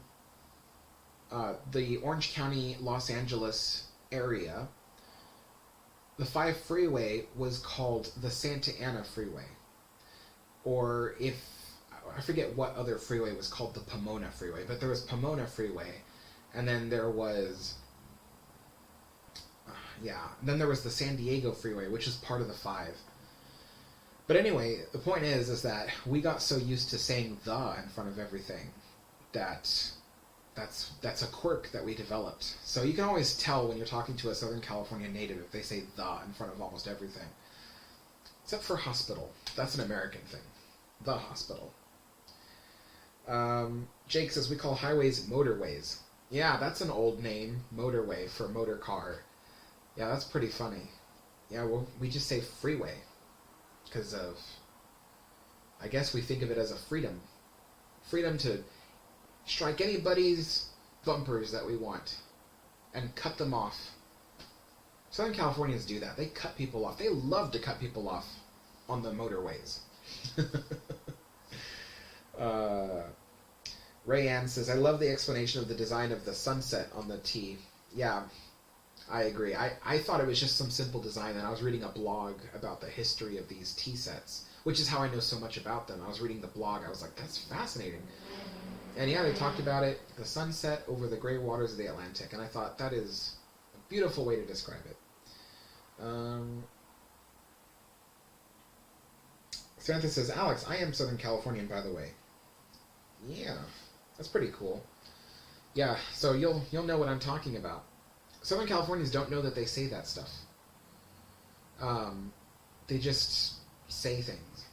the Orange County, Los Angeles area, the 5 freeway was called the Santa Ana Freeway. Or I forget what other freeway was called the Pomona Freeway, but there was Pomona Freeway, and then there was, then there was the San Diego Freeway, which is part of the 5. But anyway, the point is that we got so used to saying the in front of everything that that's a quirk that we developed. So you can always tell when you're talking to a Southern California native if they say the in front of almost everything. Except for hospital. That's an American thing. The hospital. Jake says we call highways motorways. Yeah, that's an old name, motorway, for motor car. Yeah, that's pretty funny. Yeah, well, we just say freeway. Because of, I guess we think of it as a freedom. Freedom to strike anybody's bumpers that we want and cut them off. Southern Californians do that. They cut people off. They love to cut people off on the motorways. Rayanne says, I love the explanation of the design of the sunset on the T. Yeah, I agree. I thought it was just some simple design, and I was reading a blog about the history of these tea sets, which is how I know so much about them. I was reading the blog. I was like, that's fascinating. And yeah, they talked about it, the sunset over the gray waters of the Atlantic, and I thought that is a beautiful way to describe it. Samantha says, Alex, I am Southern Californian, by the way. Yeah, that's pretty cool. Yeah, so you'll know what I'm talking about. Southern Californians don't know that they say that stuff. They just say things.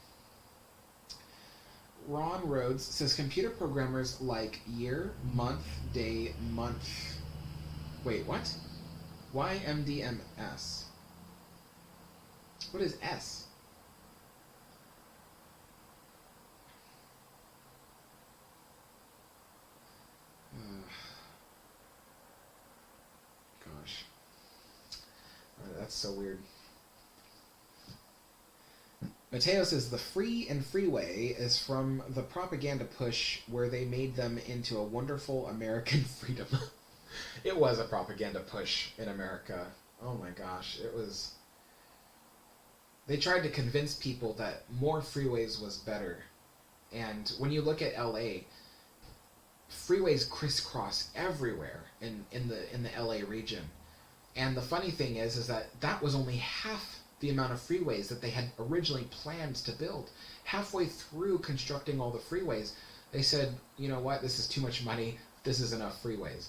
Ron Rhodes says, computer programmers like year, month, day, month. Wait, what? Why MDMS? What is S? Gosh. That's so weird. Mateo says, the free and freeway is from the propaganda push where they made them into a wonderful American freedom. It was a propaganda push in America. Oh my gosh, it was... They tried to convince people that more freeways was better. And when you look at LA, freeways crisscross everywhere in the LA region. And the funny thing is that was only half the amount of freeways that they had originally planned to build. Halfway through constructing all the freeways, they said, you know what, this is too much money, this is enough freeways.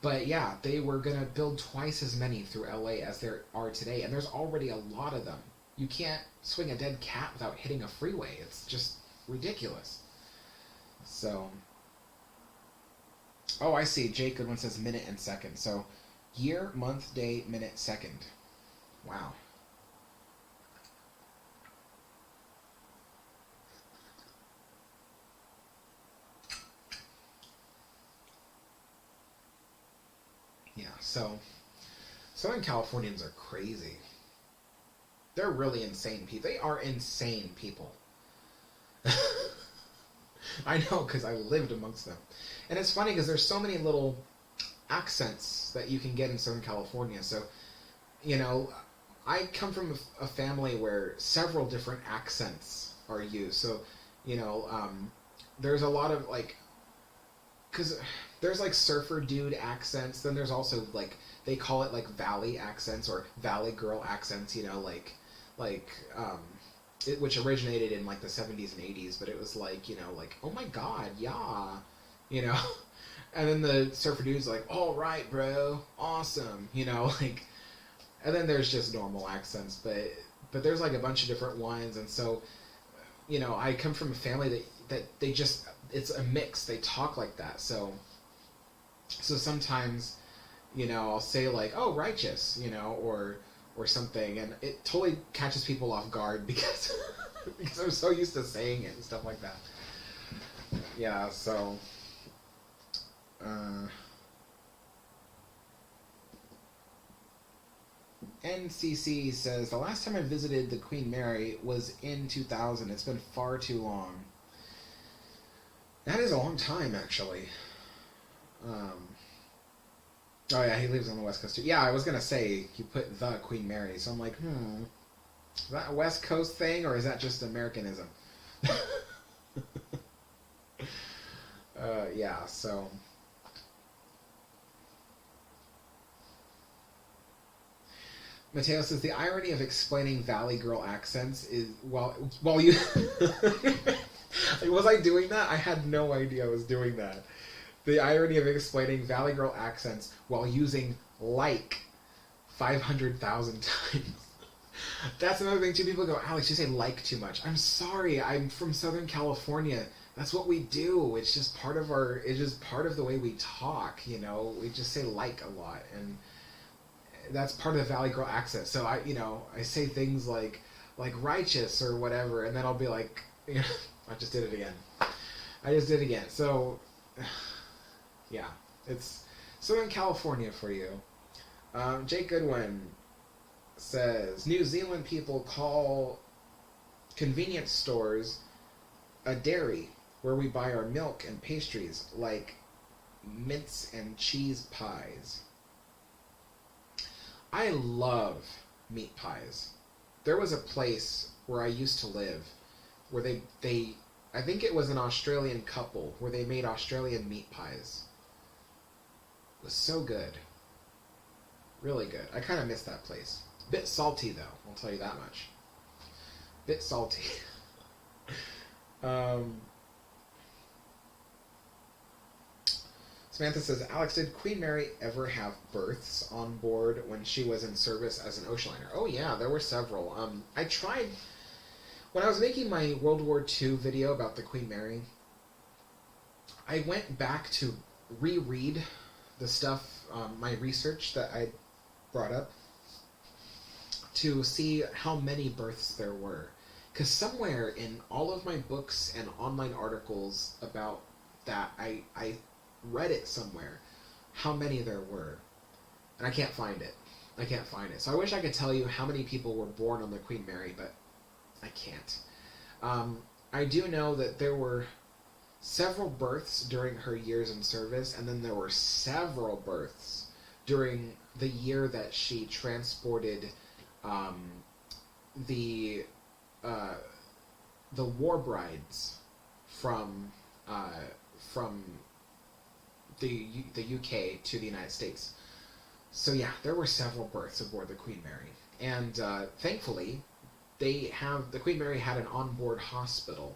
But yeah, they were going to build twice as many through LA as there are today, and there's already a lot of them. You can't swing a dead cat without hitting a freeway. It's just ridiculous. So, oh, I see. Jake Goodwin says minute and second. So, year, month, day, minute, second. Wow. Yeah, so Southern Californians are crazy. They're really insane people. They are insane people. I know, because I lived amongst them. And it's funny because there's so many little accents that you can get in Southern California. So, you know, I come from a family where several different accents are used. So, you know, there's a lot of, like, because there's, like, surfer dude accents. Then there's also, like, they call it, like, valley accents or valley girl accents, you know, which originated in, like, the 70s and 80s. But it was, like, you know, like, oh, my God, yeah, you know. And then the surfer dude's like, all right, bro, awesome, you know, like. And then there's just normal accents, but there's, like, a bunch of different ones. And so, you know, I come from a family that they just, it's a mix. They talk like that. So sometimes, you know, I'll say, like, oh, righteous, you know, or something, and it totally catches people off guard because because I'm so used to saying it and stuff like that. Yeah, so NCC says, the last time I visited the Queen Mary was in 2000. It's been far too long. That is a long time, actually. Oh, yeah, he lives on the West Coast, too. Yeah, I was going to say, you put the Queen Mary, so I'm like, is that a West Coast thing, or is that just Americanism? Yeah, so... Mateo says, the irony of explaining Valley Girl accents is, while you... Was I doing that? I had no idea I was doing that. The irony of explaining Valley Girl accents while using like 500,000 times. That's another thing, too. People go, Alex, you say like too much. I'm sorry. I'm from Southern California. That's what we do. It's just part of the way we talk, you know. We just say like a lot, and that's part of the Valley Girl accent. So I say things like righteous or whatever, and then I'll be like, you know, I just did it again. So, yeah, it's Southern California for you. Jake Goodwin says, New Zealand people call convenience stores a dairy where we buy our milk and pastries, like mince and cheese pies. I love meat pies. There was a place where I used to live where they I think it was an Australian couple where they made Australian meat pies. It was so good. Really good. I kind of miss that place. Bit salty, though. I'll tell you that much. Bit salty. Samantha says, Alex, did Queen Mary ever have berths on board when she was in service as an ocean liner? Oh, yeah, there were several. I tried... When I was making my World War II video about the Queen Mary, I went back to reread the stuff, my research that I brought up, to see how many berths there were. Because somewhere in all of my books and online articles about that, I read it somewhere, how many there were. And I can't find it. So I wish I could tell you how many people were born on the Queen Mary, but I can't. I do know that there were several births during her years in service, and then there were several births during the year that she transported the war brides from the UK to the United States. So yeah, there were several births aboard the Queen Mary, and thankfully, the Queen Mary had an onboard hospital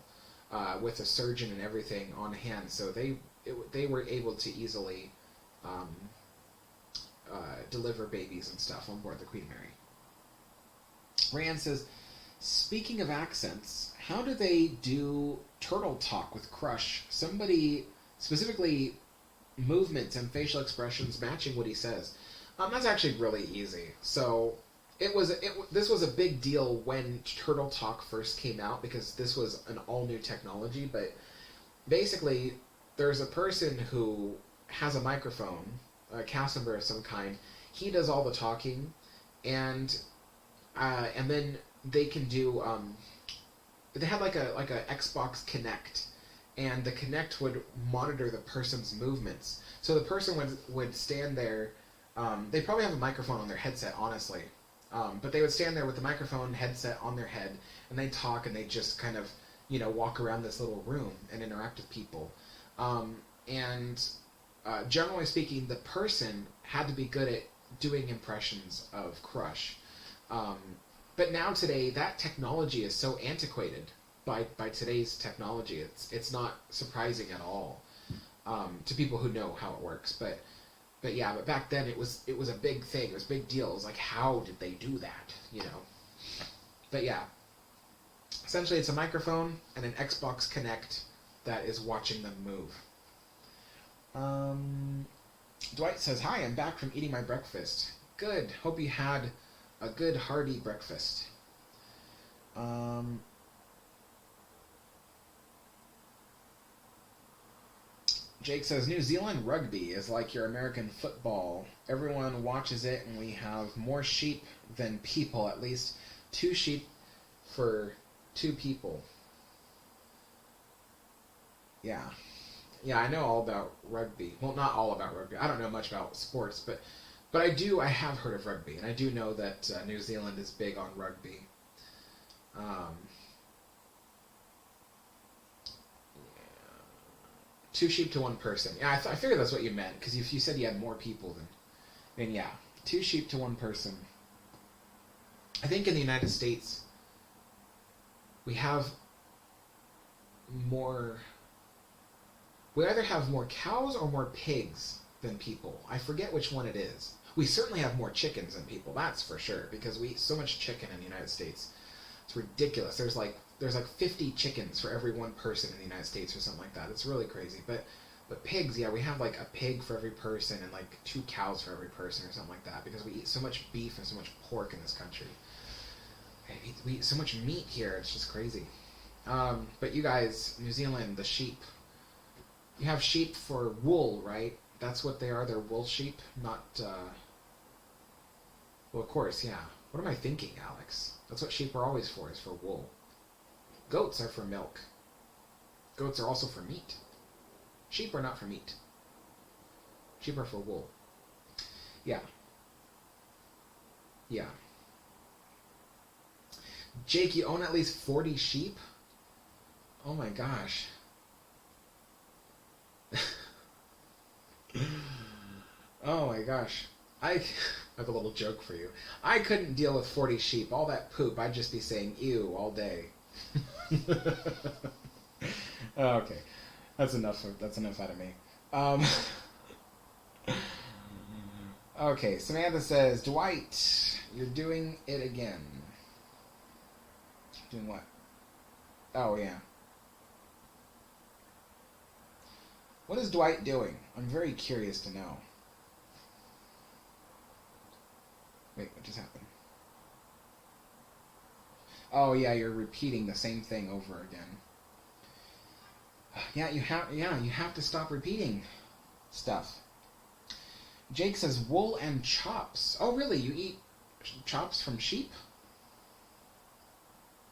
with a surgeon and everything on hand, so they were able to easily deliver babies and stuff on board the Queen Mary. Rand says, speaking of accents, how do they do turtle talk with Crush? Somebody, specifically movements and facial expressions matching what he says. That's actually really easy. So this was a big deal when Turtle Talk first came out because this was an all-new technology, but basically there's a person who has a microphone a cast member of some kind. He does all the talking, and then they can do. They had like a Xbox Kinect, and the Kinect would monitor the person's movements. So the person would stand there. They probably have a microphone on their headset, honestly, but they would stand there with the microphone headset on their head, and they talk, and they just kind of walk around this little room and interact with people. And generally speaking, the person had to be good at doing impressions of Crush. But now today, that technology is so antiquated by today's technology. It's not surprising at all to people who know how it works. But back then it was a big thing. It was a big deal. It was like, how did they do that? But yeah, essentially it's a microphone and an Xbox Kinect that is watching them move. Dwight says, "Hi, I'm back from eating my breakfast. Good. Hope you had a good hearty breakfast." Jake says, "New Zealand rugby is like your American football. Everyone watches it, and we have more sheep than people. At least 2 sheep for 2 people." Yeah. Yeah, I know all about rugby. Well, not all about rugby. I don't know much about sports, but I have heard of rugby, and I do know that New Zealand is big on rugby. Yeah. 2 sheep to 1 person. Yeah, I figured that's what you meant, because if you said you had more people, then yeah, 2 sheep to 1 person. I think in the United States, we have more... We either have more cows or more pigs than people. I forget which one it is. We certainly have more chickens than people, that's for sure, because we eat so much chicken in the United States. It's ridiculous. There's like 50 chickens for every 1 person in the United States or something like that. It's really crazy. But pigs, yeah, we have like a pig for every person and like 2 cows for every person or something like that, because we eat so much beef and so much pork in this country. We eat so much meat here, it's just crazy. But you guys, New Zealand, the sheep. You have sheep for wool, right? That's what they are. They're wool sheep, not... Well, of course, yeah. What am I thinking, Alex? That's what sheep are always for, is for wool. Goats are for milk. Goats are also for meat. Sheep are not for meat. Sheep are for wool. Yeah. Yeah. Jake, you own at least 40 sheep? Oh my gosh. Oh my gosh. I have a little joke for you. I couldn't deal with 40 sheep. All that poop, I'd just be saying ew all day. Okay. That's enough out of me. Okay, Samantha says, "Dwight, you're doing it again." Doing what? Oh, yeah. What is Dwight doing? I'm very curious to know. Wait, what just happened? Oh yeah, you're repeating the same thing over again. Yeah, you have to stop repeating stuff. Jake says wool and chops. Oh really? You eat chops from sheep?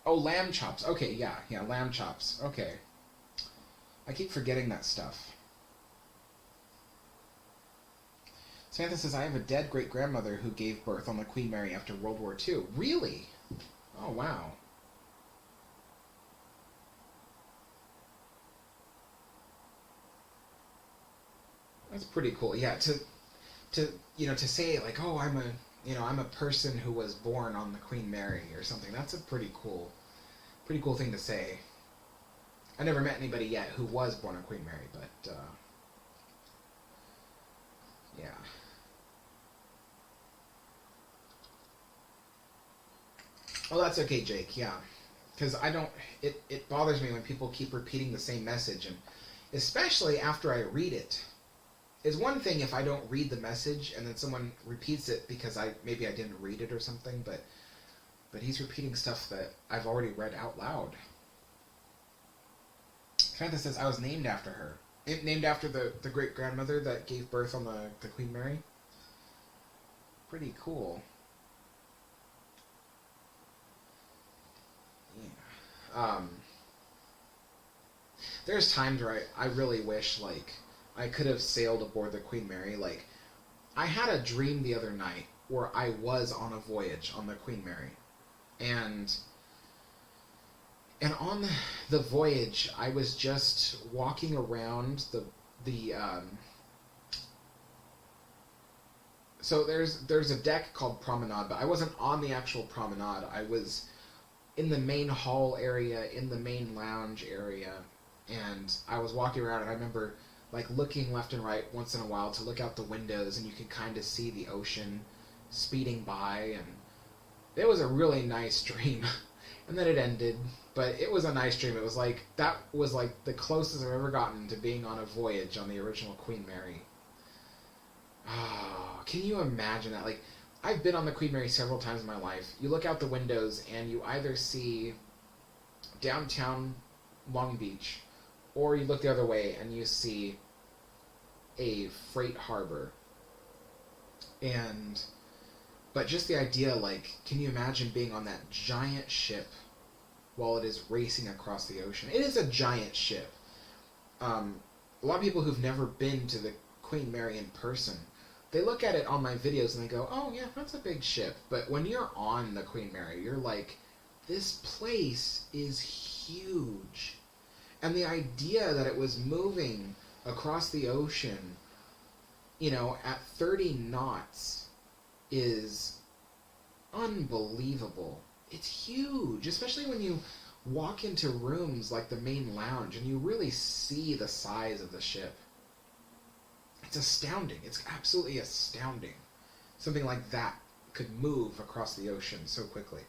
Oh, lamb chops. Okay, yeah, lamb chops. Okay. I keep forgetting that stuff. Samantha says, "I have a dead great-grandmother who gave birth on the Queen Mary after World War II. Really? Oh, wow. That's pretty cool. Yeah, to say like, oh, I'm a person who was born on the Queen Mary or something. That's a pretty cool thing to say. I never met anybody yet who was born on Queen Mary, but yeah. Oh, that's okay, Jake. Yeah, because I don't. It bothers me when people keep repeating the same message, and especially after I read it. It's one thing if I don't read the message and then someone repeats it because maybe I didn't read it or something, but he's repeating stuff that I've already read out loud. Samantha says, "I was named after her." named after the great grandmother that gave birth on the Queen Mary. Pretty cool. Yeah. There's times where I really wish like I could have sailed aboard the Queen Mary. Like I had a dream the other night where I was on a voyage on the Queen Mary, and on the voyage I was just walking around the so there's a deck called Promenade, but I wasn't on the actual promenade. I was in the main hall area, in the main lounge area, and I was walking around, and I remember like looking left and right once in a while to look out the windows, and you can kind of see the ocean speeding by, and it was a really nice dream. And then it ended, but it was a nice dream. It was like, that was like the closest I've ever gotten to being on a voyage on the original Queen Mary. Oh, can you imagine that? Like, I've been on the Queen Mary several times in my life. You look out the windows and you either see downtown Long Beach, or you look the other way and you see a freight harbor. But just the idea, like, can you imagine being on that giant ship while it is racing across the ocean? It is a giant ship. A lot of people who've never been to the Queen Mary in person, they look at it on my videos and they go, oh yeah, that's a big ship. But when you're on the Queen Mary, you're like, this place is huge. And the idea that it was moving across the ocean, you know, at 30 knots is unbelievable. It's huge, especially when you walk into rooms like the main lounge and you really see the size of the ship. It's astounding. It's absolutely astounding. Something like that could move across the ocean so quickly.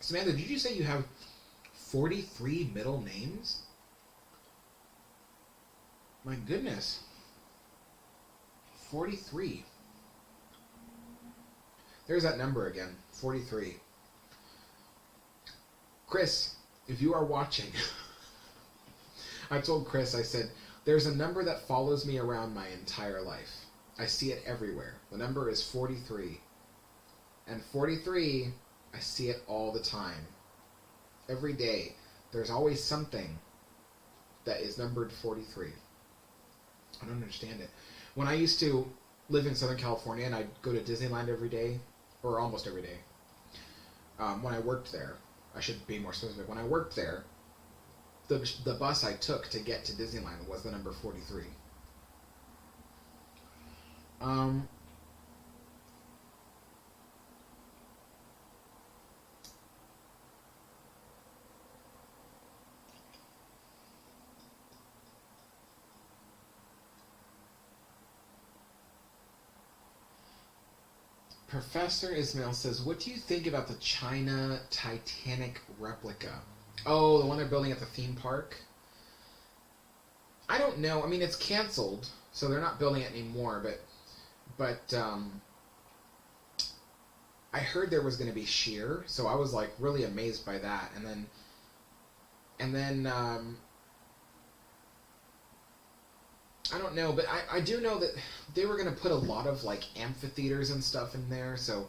Samantha, did you say you have 43 middle names? My goodness. 43. There's that number again. 43. Chris, if you are watching, I told Chris, I said, there's a number that follows me around my entire life. I see it everywhere. The number is 43. And 43, I see it all the time. Every day, there's always something that is numbered 43. I don't understand it. When I used to live in Southern California and I'd go to Disneyland every day, or almost every day, when I worked there, I should be more specific, when I worked there, the bus I took to get to Disneyland was the number 43. Professor Ismail says, what do you think about the China Titanic replica? Oh, the one they're building at the theme park? I don't know. I mean, it's canceled, so they're not building it anymore, but I heard there was going to be sheer, so I was like really amazed by that. And then I don't know, but I do know that they were going to put a lot of like amphitheaters and stuff in there, so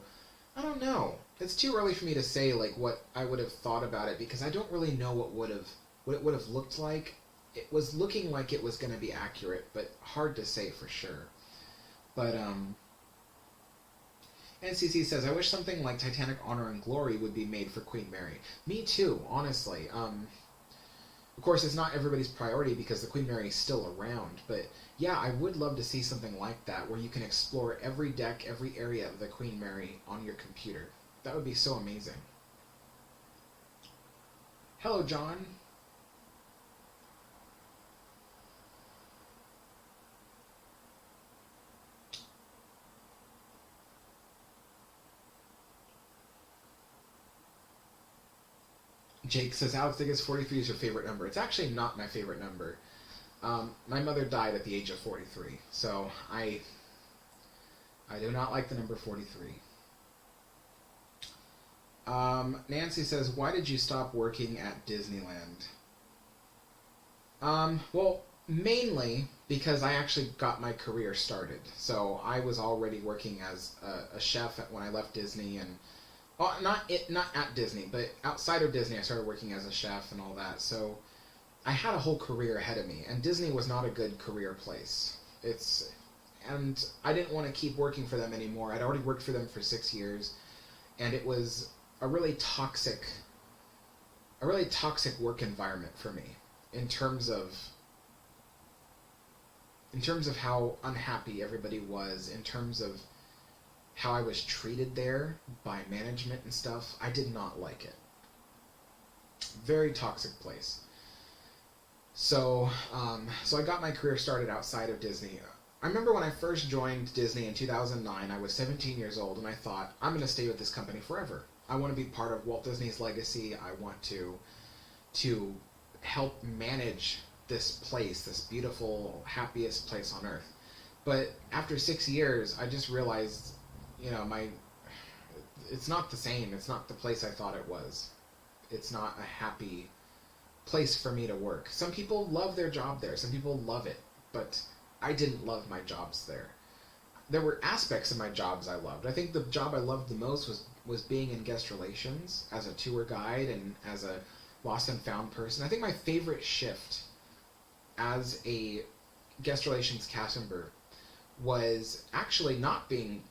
I don't know. It's too early for me to say like what I would have thought about it, because I don't really know what it would have looked like. It was looking like it was going to be accurate, but hard to say for sure. But NCC says, I wish something like Titanic Honor and Glory would be made for Queen Mary. Me too, honestly. Of course, it's not everybody's priority because the Queen Mary is still around, but yeah, I would love to see something like that where you can explore every deck, every area of the Queen Mary on your computer. That would be so amazing. Hello, John. Jake says, Alex, I guess 43 is your favorite number. It's actually not my favorite number. My mother died at the age of 43, so I do not like the number 43. Nancy says, why did you stop working at Disneyland? Well, mainly because I actually got my career started. So I was already working as a chef when I left Disney, and well, not at Disney, but outside of Disney, I started working as a chef and all that. So I had a whole career ahead of me, and Disney was not a good career place. And I didn't want to keep working for them anymore. I'd already worked for them for 6 years, and it was a really toxic work environment for me in terms of how unhappy everybody was, in terms of how I was treated there by management and stuff. I did not like it. Very toxic place. So I got my career started outside of Disney. I remember when I first joined Disney in 2009, I was 17 years old, and I thought, I'm going to stay with this company forever. I want to be part of Walt Disney's legacy. I want to help manage this place, this beautiful, happiest place on earth. But after 6 years, I just realized, it's not the same. It's not the place I thought it was. It's not a happy place for me to work. Some people love their job there. Some people love it. But I didn't love my jobs there. There were aspects of my jobs I loved. I think the job I loved the most was being in guest relations as a tour guide and as a lost and found person. I think my favorite shift as a guest relations cast member was actually not doing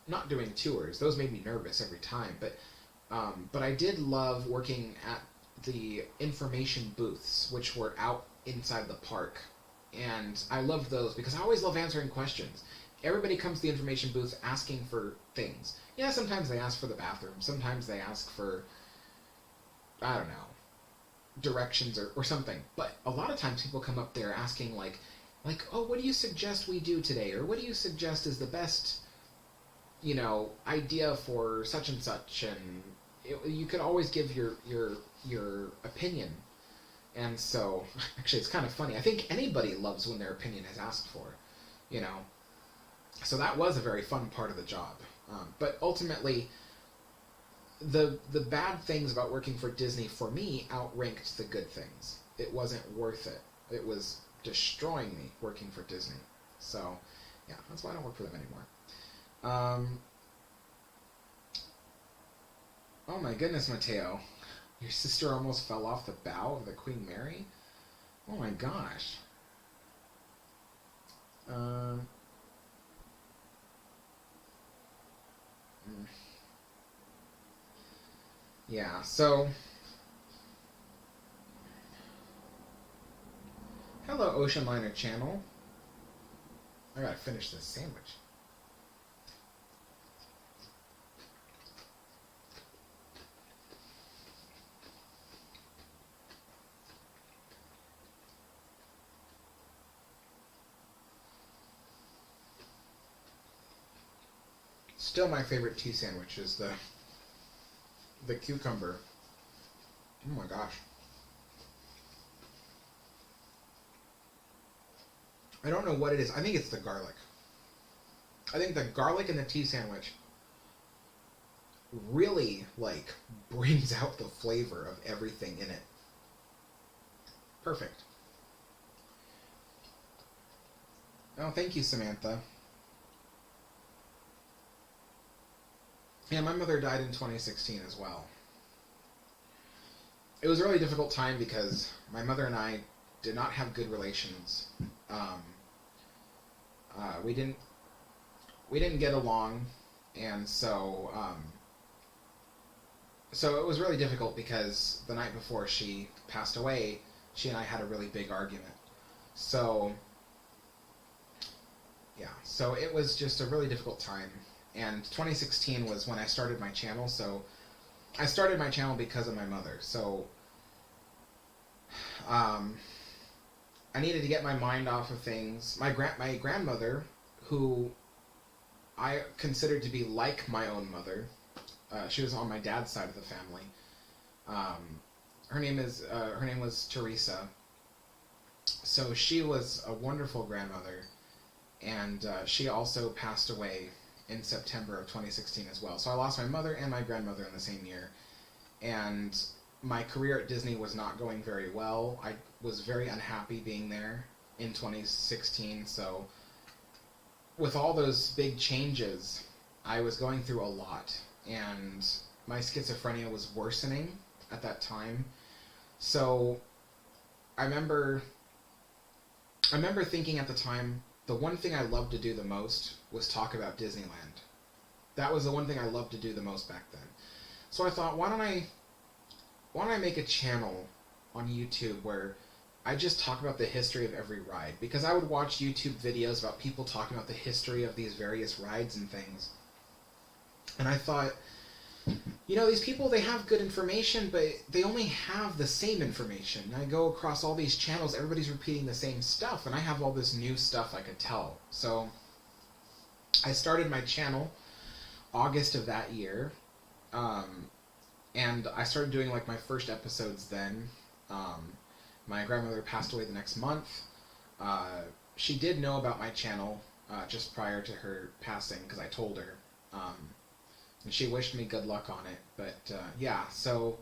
tours. Those made me nervous every time, but I did love working at the information booths, which were out inside the park, and I loved those because I always love answering questions. Everybody comes to the information booth asking for things. Yeah, sometimes they ask for the bathroom. Sometimes they ask for, I don't know, directions or something. But a lot of times people come up there asking like, oh, what do you suggest we do today? Or what do you suggest is the best, idea for such and such? And you could always give your opinion. And so, actually, it's kind of funny. I think anybody loves when their opinion is asked for, So that was a very fun part of the job. But ultimately, the bad things about working for Disney, for me, outranked the good things. It wasn't worth it. It was destroying me working for Disney. So, yeah, that's why I don't work for them anymore. Oh my goodness, Mateo. Your sister almost fell off the bow of the Queen Mary? Oh my gosh. Yeah, so... Hello, Ocean Liner channel. I gotta finish this sandwich. Still my favorite tea sandwich is the cucumber. Oh my gosh. I don't know what it is. I think it's the garlic. I think the garlic in the tea sandwich really, brings out the flavor of everything in it. Perfect. Oh, thank you, Samantha. Yeah, my mother died in 2016 as well. It was a really difficult time because my mother and I did not have good relations. We didn't get along, and so it was really difficult because the night before she passed away, she and I had a really big argument. So yeah, so it was just a really difficult time. And 2016 was when I started my channel, so I started my channel because of my mother. So I needed to get my mind off of things. My grandmother, who I considered to be like my own mother, she was on my dad's side of the family. Her name was Teresa. So she was a wonderful grandmother, and she also passed away in September of 2016 as well. So I lost my mother and my grandmother in the same year, and my career at Disney was not going very well. I was very unhappy being there in 2016, so with all those big changes, I was going through a lot, and my schizophrenia was worsening at that time. So I remember thinking at the time, the one thing I loved to do the most was talk about Disneyland. That was the one thing I loved to do the most back then. So I thought, why don't I make a channel on YouTube where I just talk about the history of every ride? Because I would watch YouTube videos about people talking about the history of these various rides and things. And I thought, these people, they have good information, but they only have the same information. And I go across all these channels, everybody's repeating the same stuff, and I have all this new stuff I could tell. So I started my channel August of that year, and I started doing like my first episodes then. My grandmother passed away the next month. She did know about my channel just prior to her passing, because I told her. And she wished me good luck on it. But so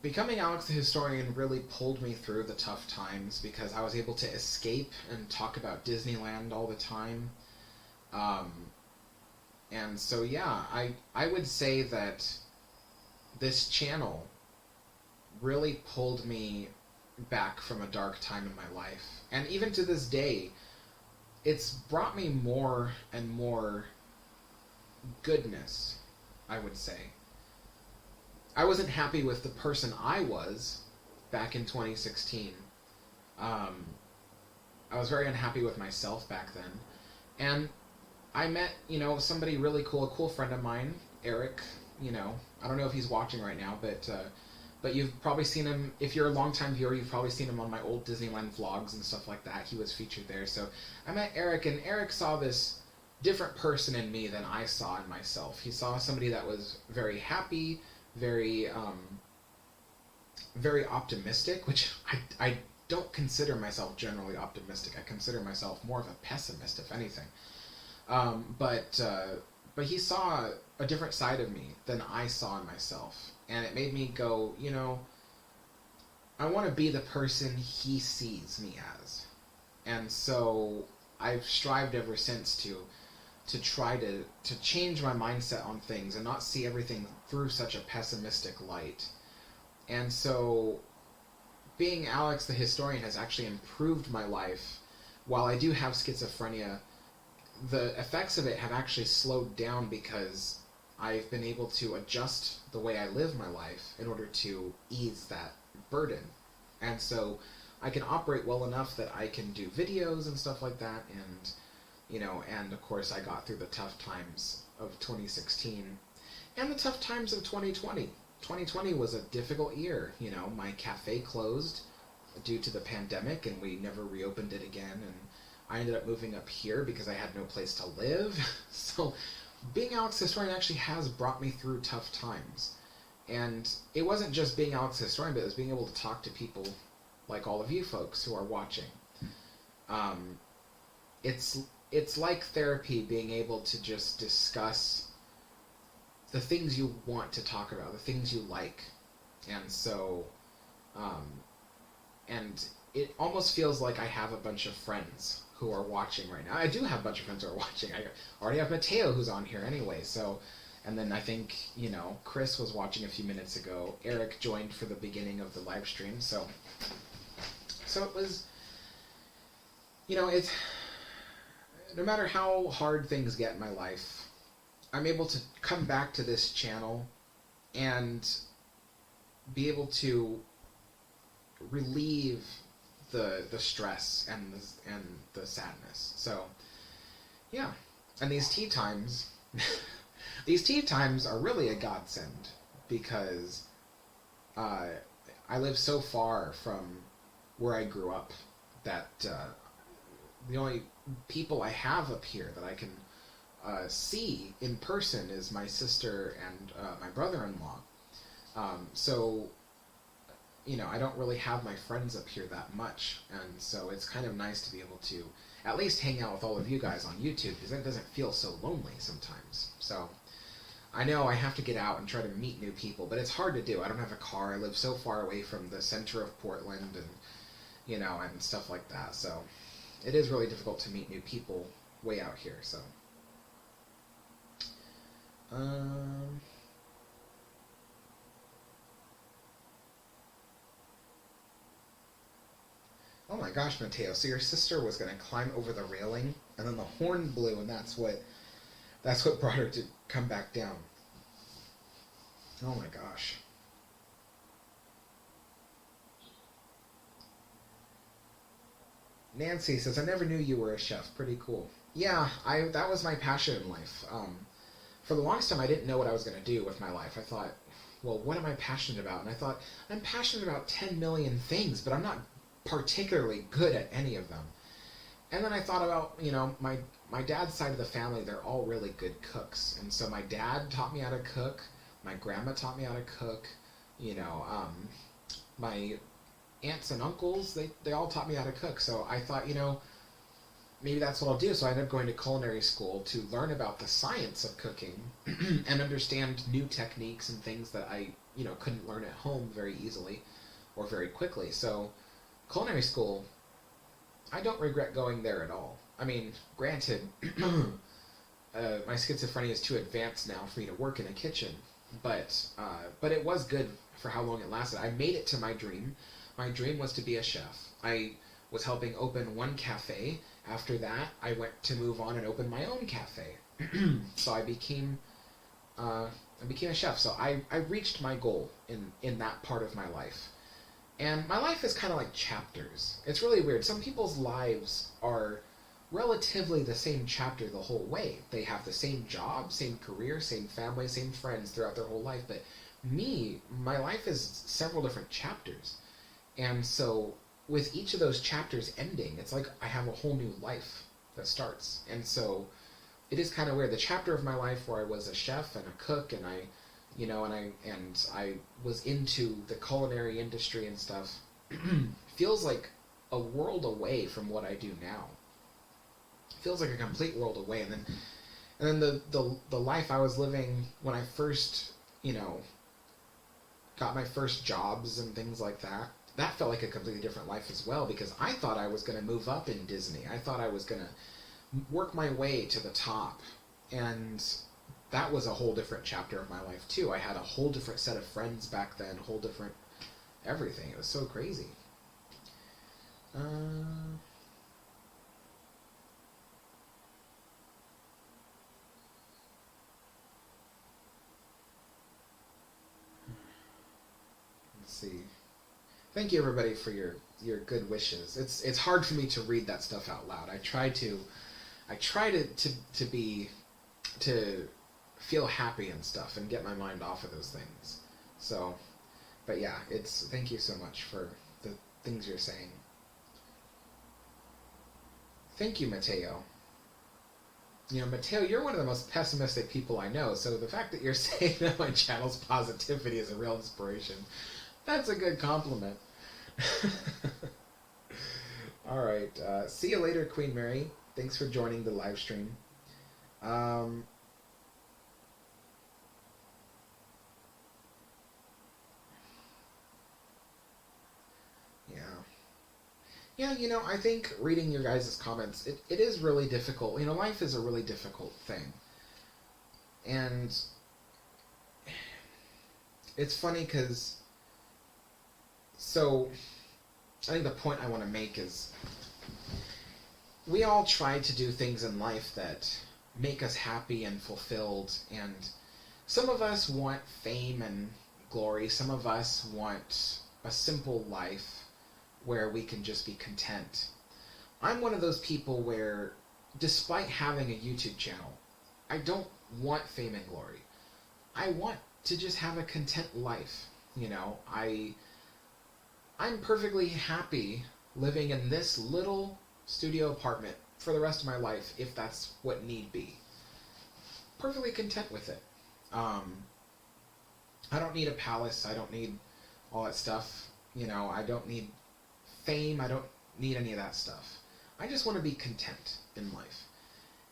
becoming Alex the Historian really pulled me through the tough times, because I was able to escape and talk about Disneyland all the time. And so I would say that this channel really pulled me back from a dark time in my life. And even to this day, it's brought me more and more goodness, I would say. I wasn't happy with the person I was back in 2016. I was very unhappy with myself back then. And I met, somebody really cool, a cool friend of mine, Eric. I don't know if he's watching right now, but you've probably seen him. If you're a longtime viewer, you've probably seen him on my old Disneyland vlogs and stuff like that. He was featured there. So I met Eric, and Eric saw this different person in me than I saw in myself. He saw somebody that was very happy, very very optimistic, which I don't consider myself generally optimistic. I consider myself more of a pessimist, if anything. But he saw a different side of me than I saw in myself. And it made me go, I want to be the person he sees me as. And so I've strived ever since to try to change my mindset on things and not see everything through such a pessimistic light. And so being Alex the Historian has actually improved my life. While I do have schizophrenia, the effects of it have actually slowed down, because I've been able to adjust the way I live my life in order to ease that burden. And so I can operate well enough that I can do videos and stuff like that, and of course I got through the tough times of 2016 and the tough times of 2020. 2020 was a difficult year. My cafe closed due to the pandemic, and we never reopened it again, and I ended up moving up here because I had no place to live. So being Alex the Historian actually has brought me through tough times. And it wasn't just being Alex the Historian, but it was being able to talk to people like all of you folks who are watching. It's like therapy, being able to just discuss the things you want to talk about, the things you like. And so, and it almost feels like I have a bunch of friends who are watching right now. I do have a bunch of friends who are watching. I already have Mateo, who's on here anyway. So, and then I think, Chris was watching a few minutes ago. Eric joined for the beginning of the live stream. So it was, it's, no matter how hard things get in my life, I'm able to come back to this channel and be able to relieve the stress and the sadness. So yeah, and these tea times are really a godsend, because I live so far from where I grew up that the only people I have up here that I can see in person is my sister and my brother-in-law. So I don't really have my friends up here that much, and so it's kind of nice to be able to at least hang out with all of you guys on YouTube, because it doesn't feel so lonely sometimes. So I know I have to get out and try to meet new people, but it's hard to do. I don't have a car. I live so far away from the center of Portland, and and stuff like that. So it is really difficult to meet new people way out here. So oh my gosh, Mateo, so your sister was going to climb over the railing, and then the horn blew, and that's what brought her to come back down. Oh my gosh. Nancy says, I never knew you were a chef. Pretty cool. Yeah, that was my passion in life. For the longest time, I didn't know what I was going to do with my life. I thought, well, what am I passionate about? And I thought, I'm passionate about 10 million things, but I'm not particularly good at any of them. And then I thought about, my dad's side of the family, they're all really good cooks. And so my dad taught me how to cook. My grandma taught me how to cook. My aunts and uncles, they all taught me how to cook. So I thought, maybe that's what I'll do. So I ended up going to culinary school to learn about the science of cooking and understand new techniques and things that I, couldn't learn at home very easily or very quickly. So culinary school, I don't regret going there at all. I mean, granted, my schizophrenia is too advanced now for me to work in a kitchen, but it was good for how long it lasted. I made it to my dream. My dream was to be a chef. I was helping open one cafe. After that, I went to move on and open my own cafe. So I became a chef. So I reached my goal in that part of my life. And my life is kind of like chapters. It's really weird. Some people's lives are relatively the same chapter the whole way. They have the same job, same career, same family, same friends throughout their whole life. But me, my life is several different chapters. And so with each of those chapters ending, it's like I have a whole new life that starts. And so it is kind of weird. The chapter of my life where I was a chef and a cook, and I was into the culinary industry and stuff, feels like a world away from what I do now. It feels like a complete world away. And then the life I was living when I first, got my first jobs and things like that, that felt like a completely different life as well, because I thought I was going to move up in Disney. I thought I was going to work my way to the top. And that was a whole different chapter of my life too. I had a whole different set of friends back then, whole different everything. It was so crazy. Let's see. Thank you everybody for your good wishes. It's hard for me to read that stuff out loud. I try to feel happy and stuff and get my mind off of those things. So, but yeah, thank you so much for the things you're saying. Thank you, Mateo. Mateo, you're one of the most pessimistic people I know, so the fact that you're saying that my channel's positivity is a real inspiration, that's a good compliment. Alright, see you later, Queen Mary. Thanks for joining the live stream. Yeah, I think reading your guys' comments, it is really difficult. Life is a really difficult thing. And it's funny because, so, I think the point I want to make is, we all try to do things in life that make us happy and fulfilled, and some of us want fame and glory, some of us want a simple life where we can just be content. I'm one of those people where, despite having a YouTube channel, I don't want fame and glory. I want to just have a content life. I'm perfectly happy living in this little studio apartment for the rest of my life, if that's what need be. Perfectly content with it. I don't need a palace. I don't need all that stuff. I don't need fame. I don't need any of that stuff. I just want to be content in life.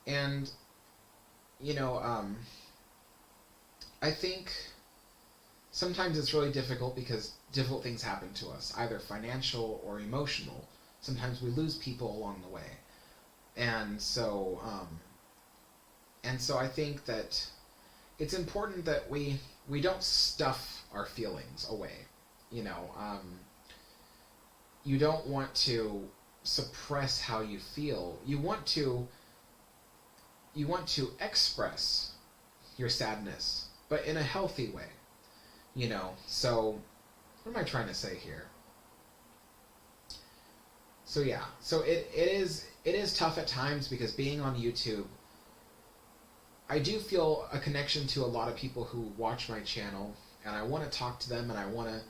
And, I think sometimes it's really difficult because difficult things happen to us, either financial or emotional. Sometimes we lose people along the way. And so I think that it's important that we don't stuff our feelings away. You don't want to suppress how you feel. You want to express your sadness, but in a healthy way. So what am I trying to say here? So yeah, so it is tough at times because being on YouTube, I do feel a connection to a lot of people who watch my channel, and I want to talk to them, and I want to,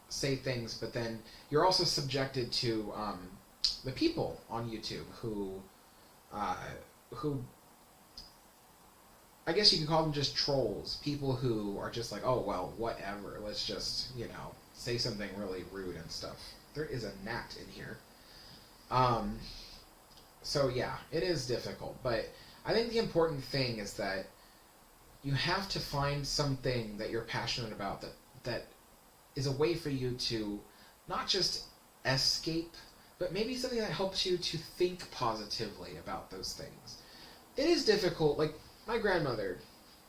say things, but then you're also subjected to the people on YouTube who I guess you could call them just trolls, people who are just like, oh, well, whatever, let's just, say something really rude and stuff. There is a gnat in here. So yeah, it is difficult, but I think the important thing is that you have to find something that you're passionate about that is a way for you to not just escape, but maybe something that helps you to think positively about those things. It is difficult, like my grandmother,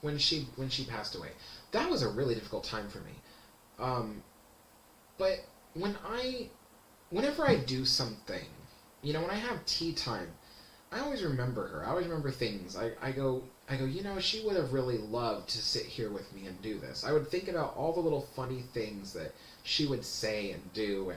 when she passed away, that was a really difficult time for me. But whenever I do something, when I have tea time, I always remember her. I always remember things. I go, she would have really loved to sit here with me and do this. I would think about all the little funny things that she would say and do.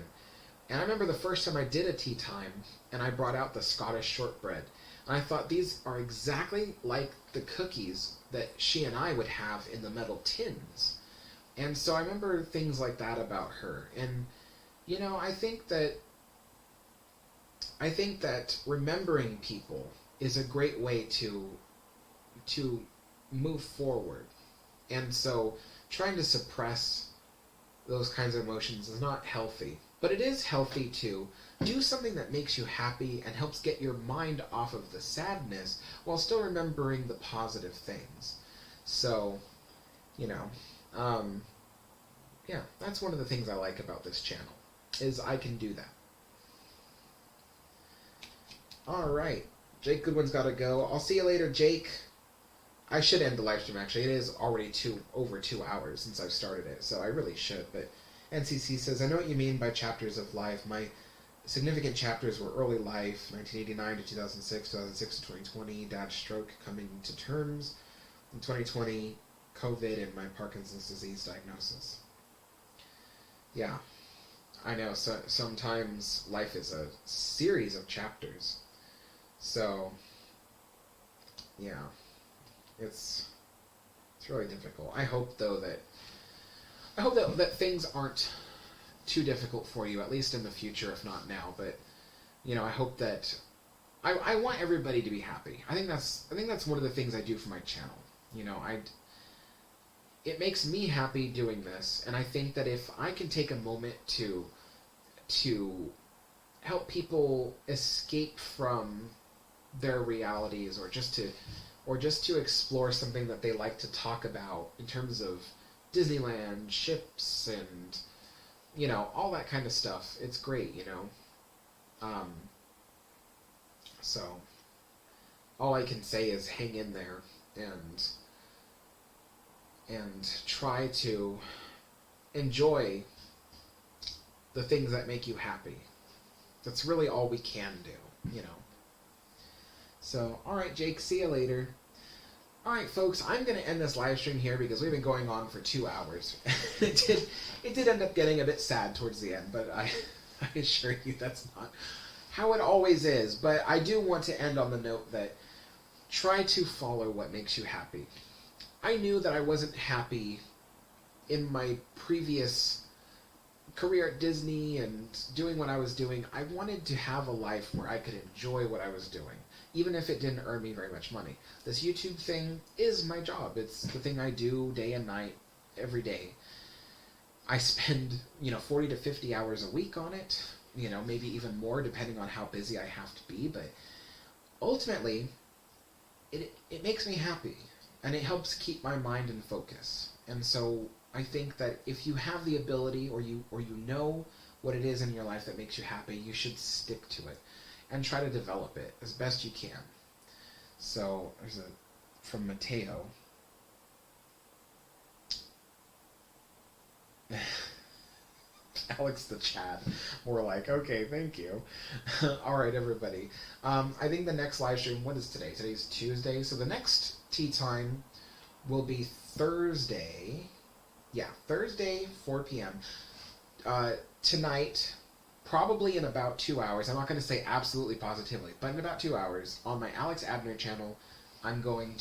And I remember the first time I did a tea time, and I brought out the Scottish shortbread. And I thought these are exactly like the cookies that she and I would have in the metal tins. And so I remember things like that about her. And, I think that remembering people is a great way to move forward. And so trying to suppress those kinds of emotions is not healthy. But it is healthy to do something that makes you happy and helps get your mind off of the sadness while still remembering the positive things. So, yeah, that's one of the things I like about this channel, is I can do that. Alright, Jake Goodwin's got to go. I'll see you later, Jake. I should end the live stream, actually. It is already over 2 hours since I've started it, so I really should. But NCC says, I know what you mean by chapters of life. My significant chapters were early life, 1989 to 2006, 2006 to 2020, dad's stroke, coming to terms, in 2020, COVID, and my Parkinson's disease diagnosis. Yeah, I know. So sometimes life is a series of chapters. So, yeah, it's really difficult. I hope that things aren't too difficult for you, at least in the future, if not now. But I hope that I want everybody to be happy. I think that's one of the things I do for my channel. It makes me happy doing this, and I think that if I can take a moment to help people escape from their realities, or just to explore something that they like to talk about in terms of Disneyland, ships, and all that kind of stuff, it's great. So all I can say is hang in there and try to enjoy the things that make you happy. That's really all we can do, So, alright, Jake, see you later. Alright, folks, I'm going to end this live stream here because we've been going on for 2 hours. It did end up getting a bit sad towards the end, but I assure you that's not how it always is. But I do want to end on the note that try to follow what makes you happy. I knew that I wasn't happy in my previous career at Disney and doing what I was doing. I wanted to have a life where I could enjoy what I was doing, even if it didn't earn me very much money. This YouTube thing is my job. It's the thing I do day and night, every day. I spend, 40 to 50 hours a week on it, maybe even more depending on how busy I have to be, but ultimately, it makes me happy, and it helps keep my mind in focus. And so I think that if you have the ability, or you know what it is in your life that makes you happy, you should stick to it and try to develop it as best you can. So there's from Mateo. Alex the Chad. We're like, okay, thank you. All right, everybody. I think the next live stream, what is today? Today's Tuesday. So the next tea time will be Thursday. Yeah, Thursday, 4 p.m. Tonight, probably in about 2 hours. I'm not going to say absolutely positively, but in about 2 hours, on my Alex Abner channel, I'm going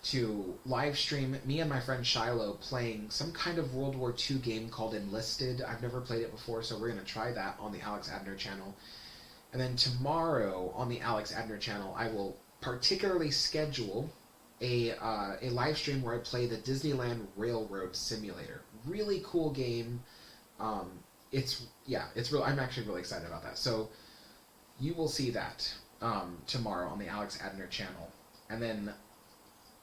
to live stream me and my friend Shiloh playing some kind of World War II game called Enlisted. I've never played it before, so we're going to try that on the Alex Abner channel. And then tomorrow on the Alex Abner channel, I will particularly schedule a live stream where I play the Disneyland Railroad Simulator. Really cool game. It's real. I'm actually really excited about that. So you will see that tomorrow on the Alex Abner channel. And then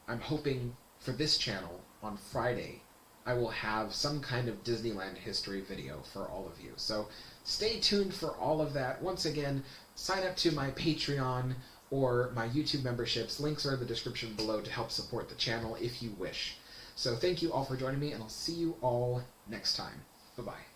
I'm hoping for this channel on Friday, I will have some kind of Disneyland history video for all of you. So stay tuned for all of that. Once again, sign up to my Patreon or my YouTube memberships. Links are in the description below to help support the channel if you wish. So thank you all for joining me, and I'll see you all next time. Bye-bye.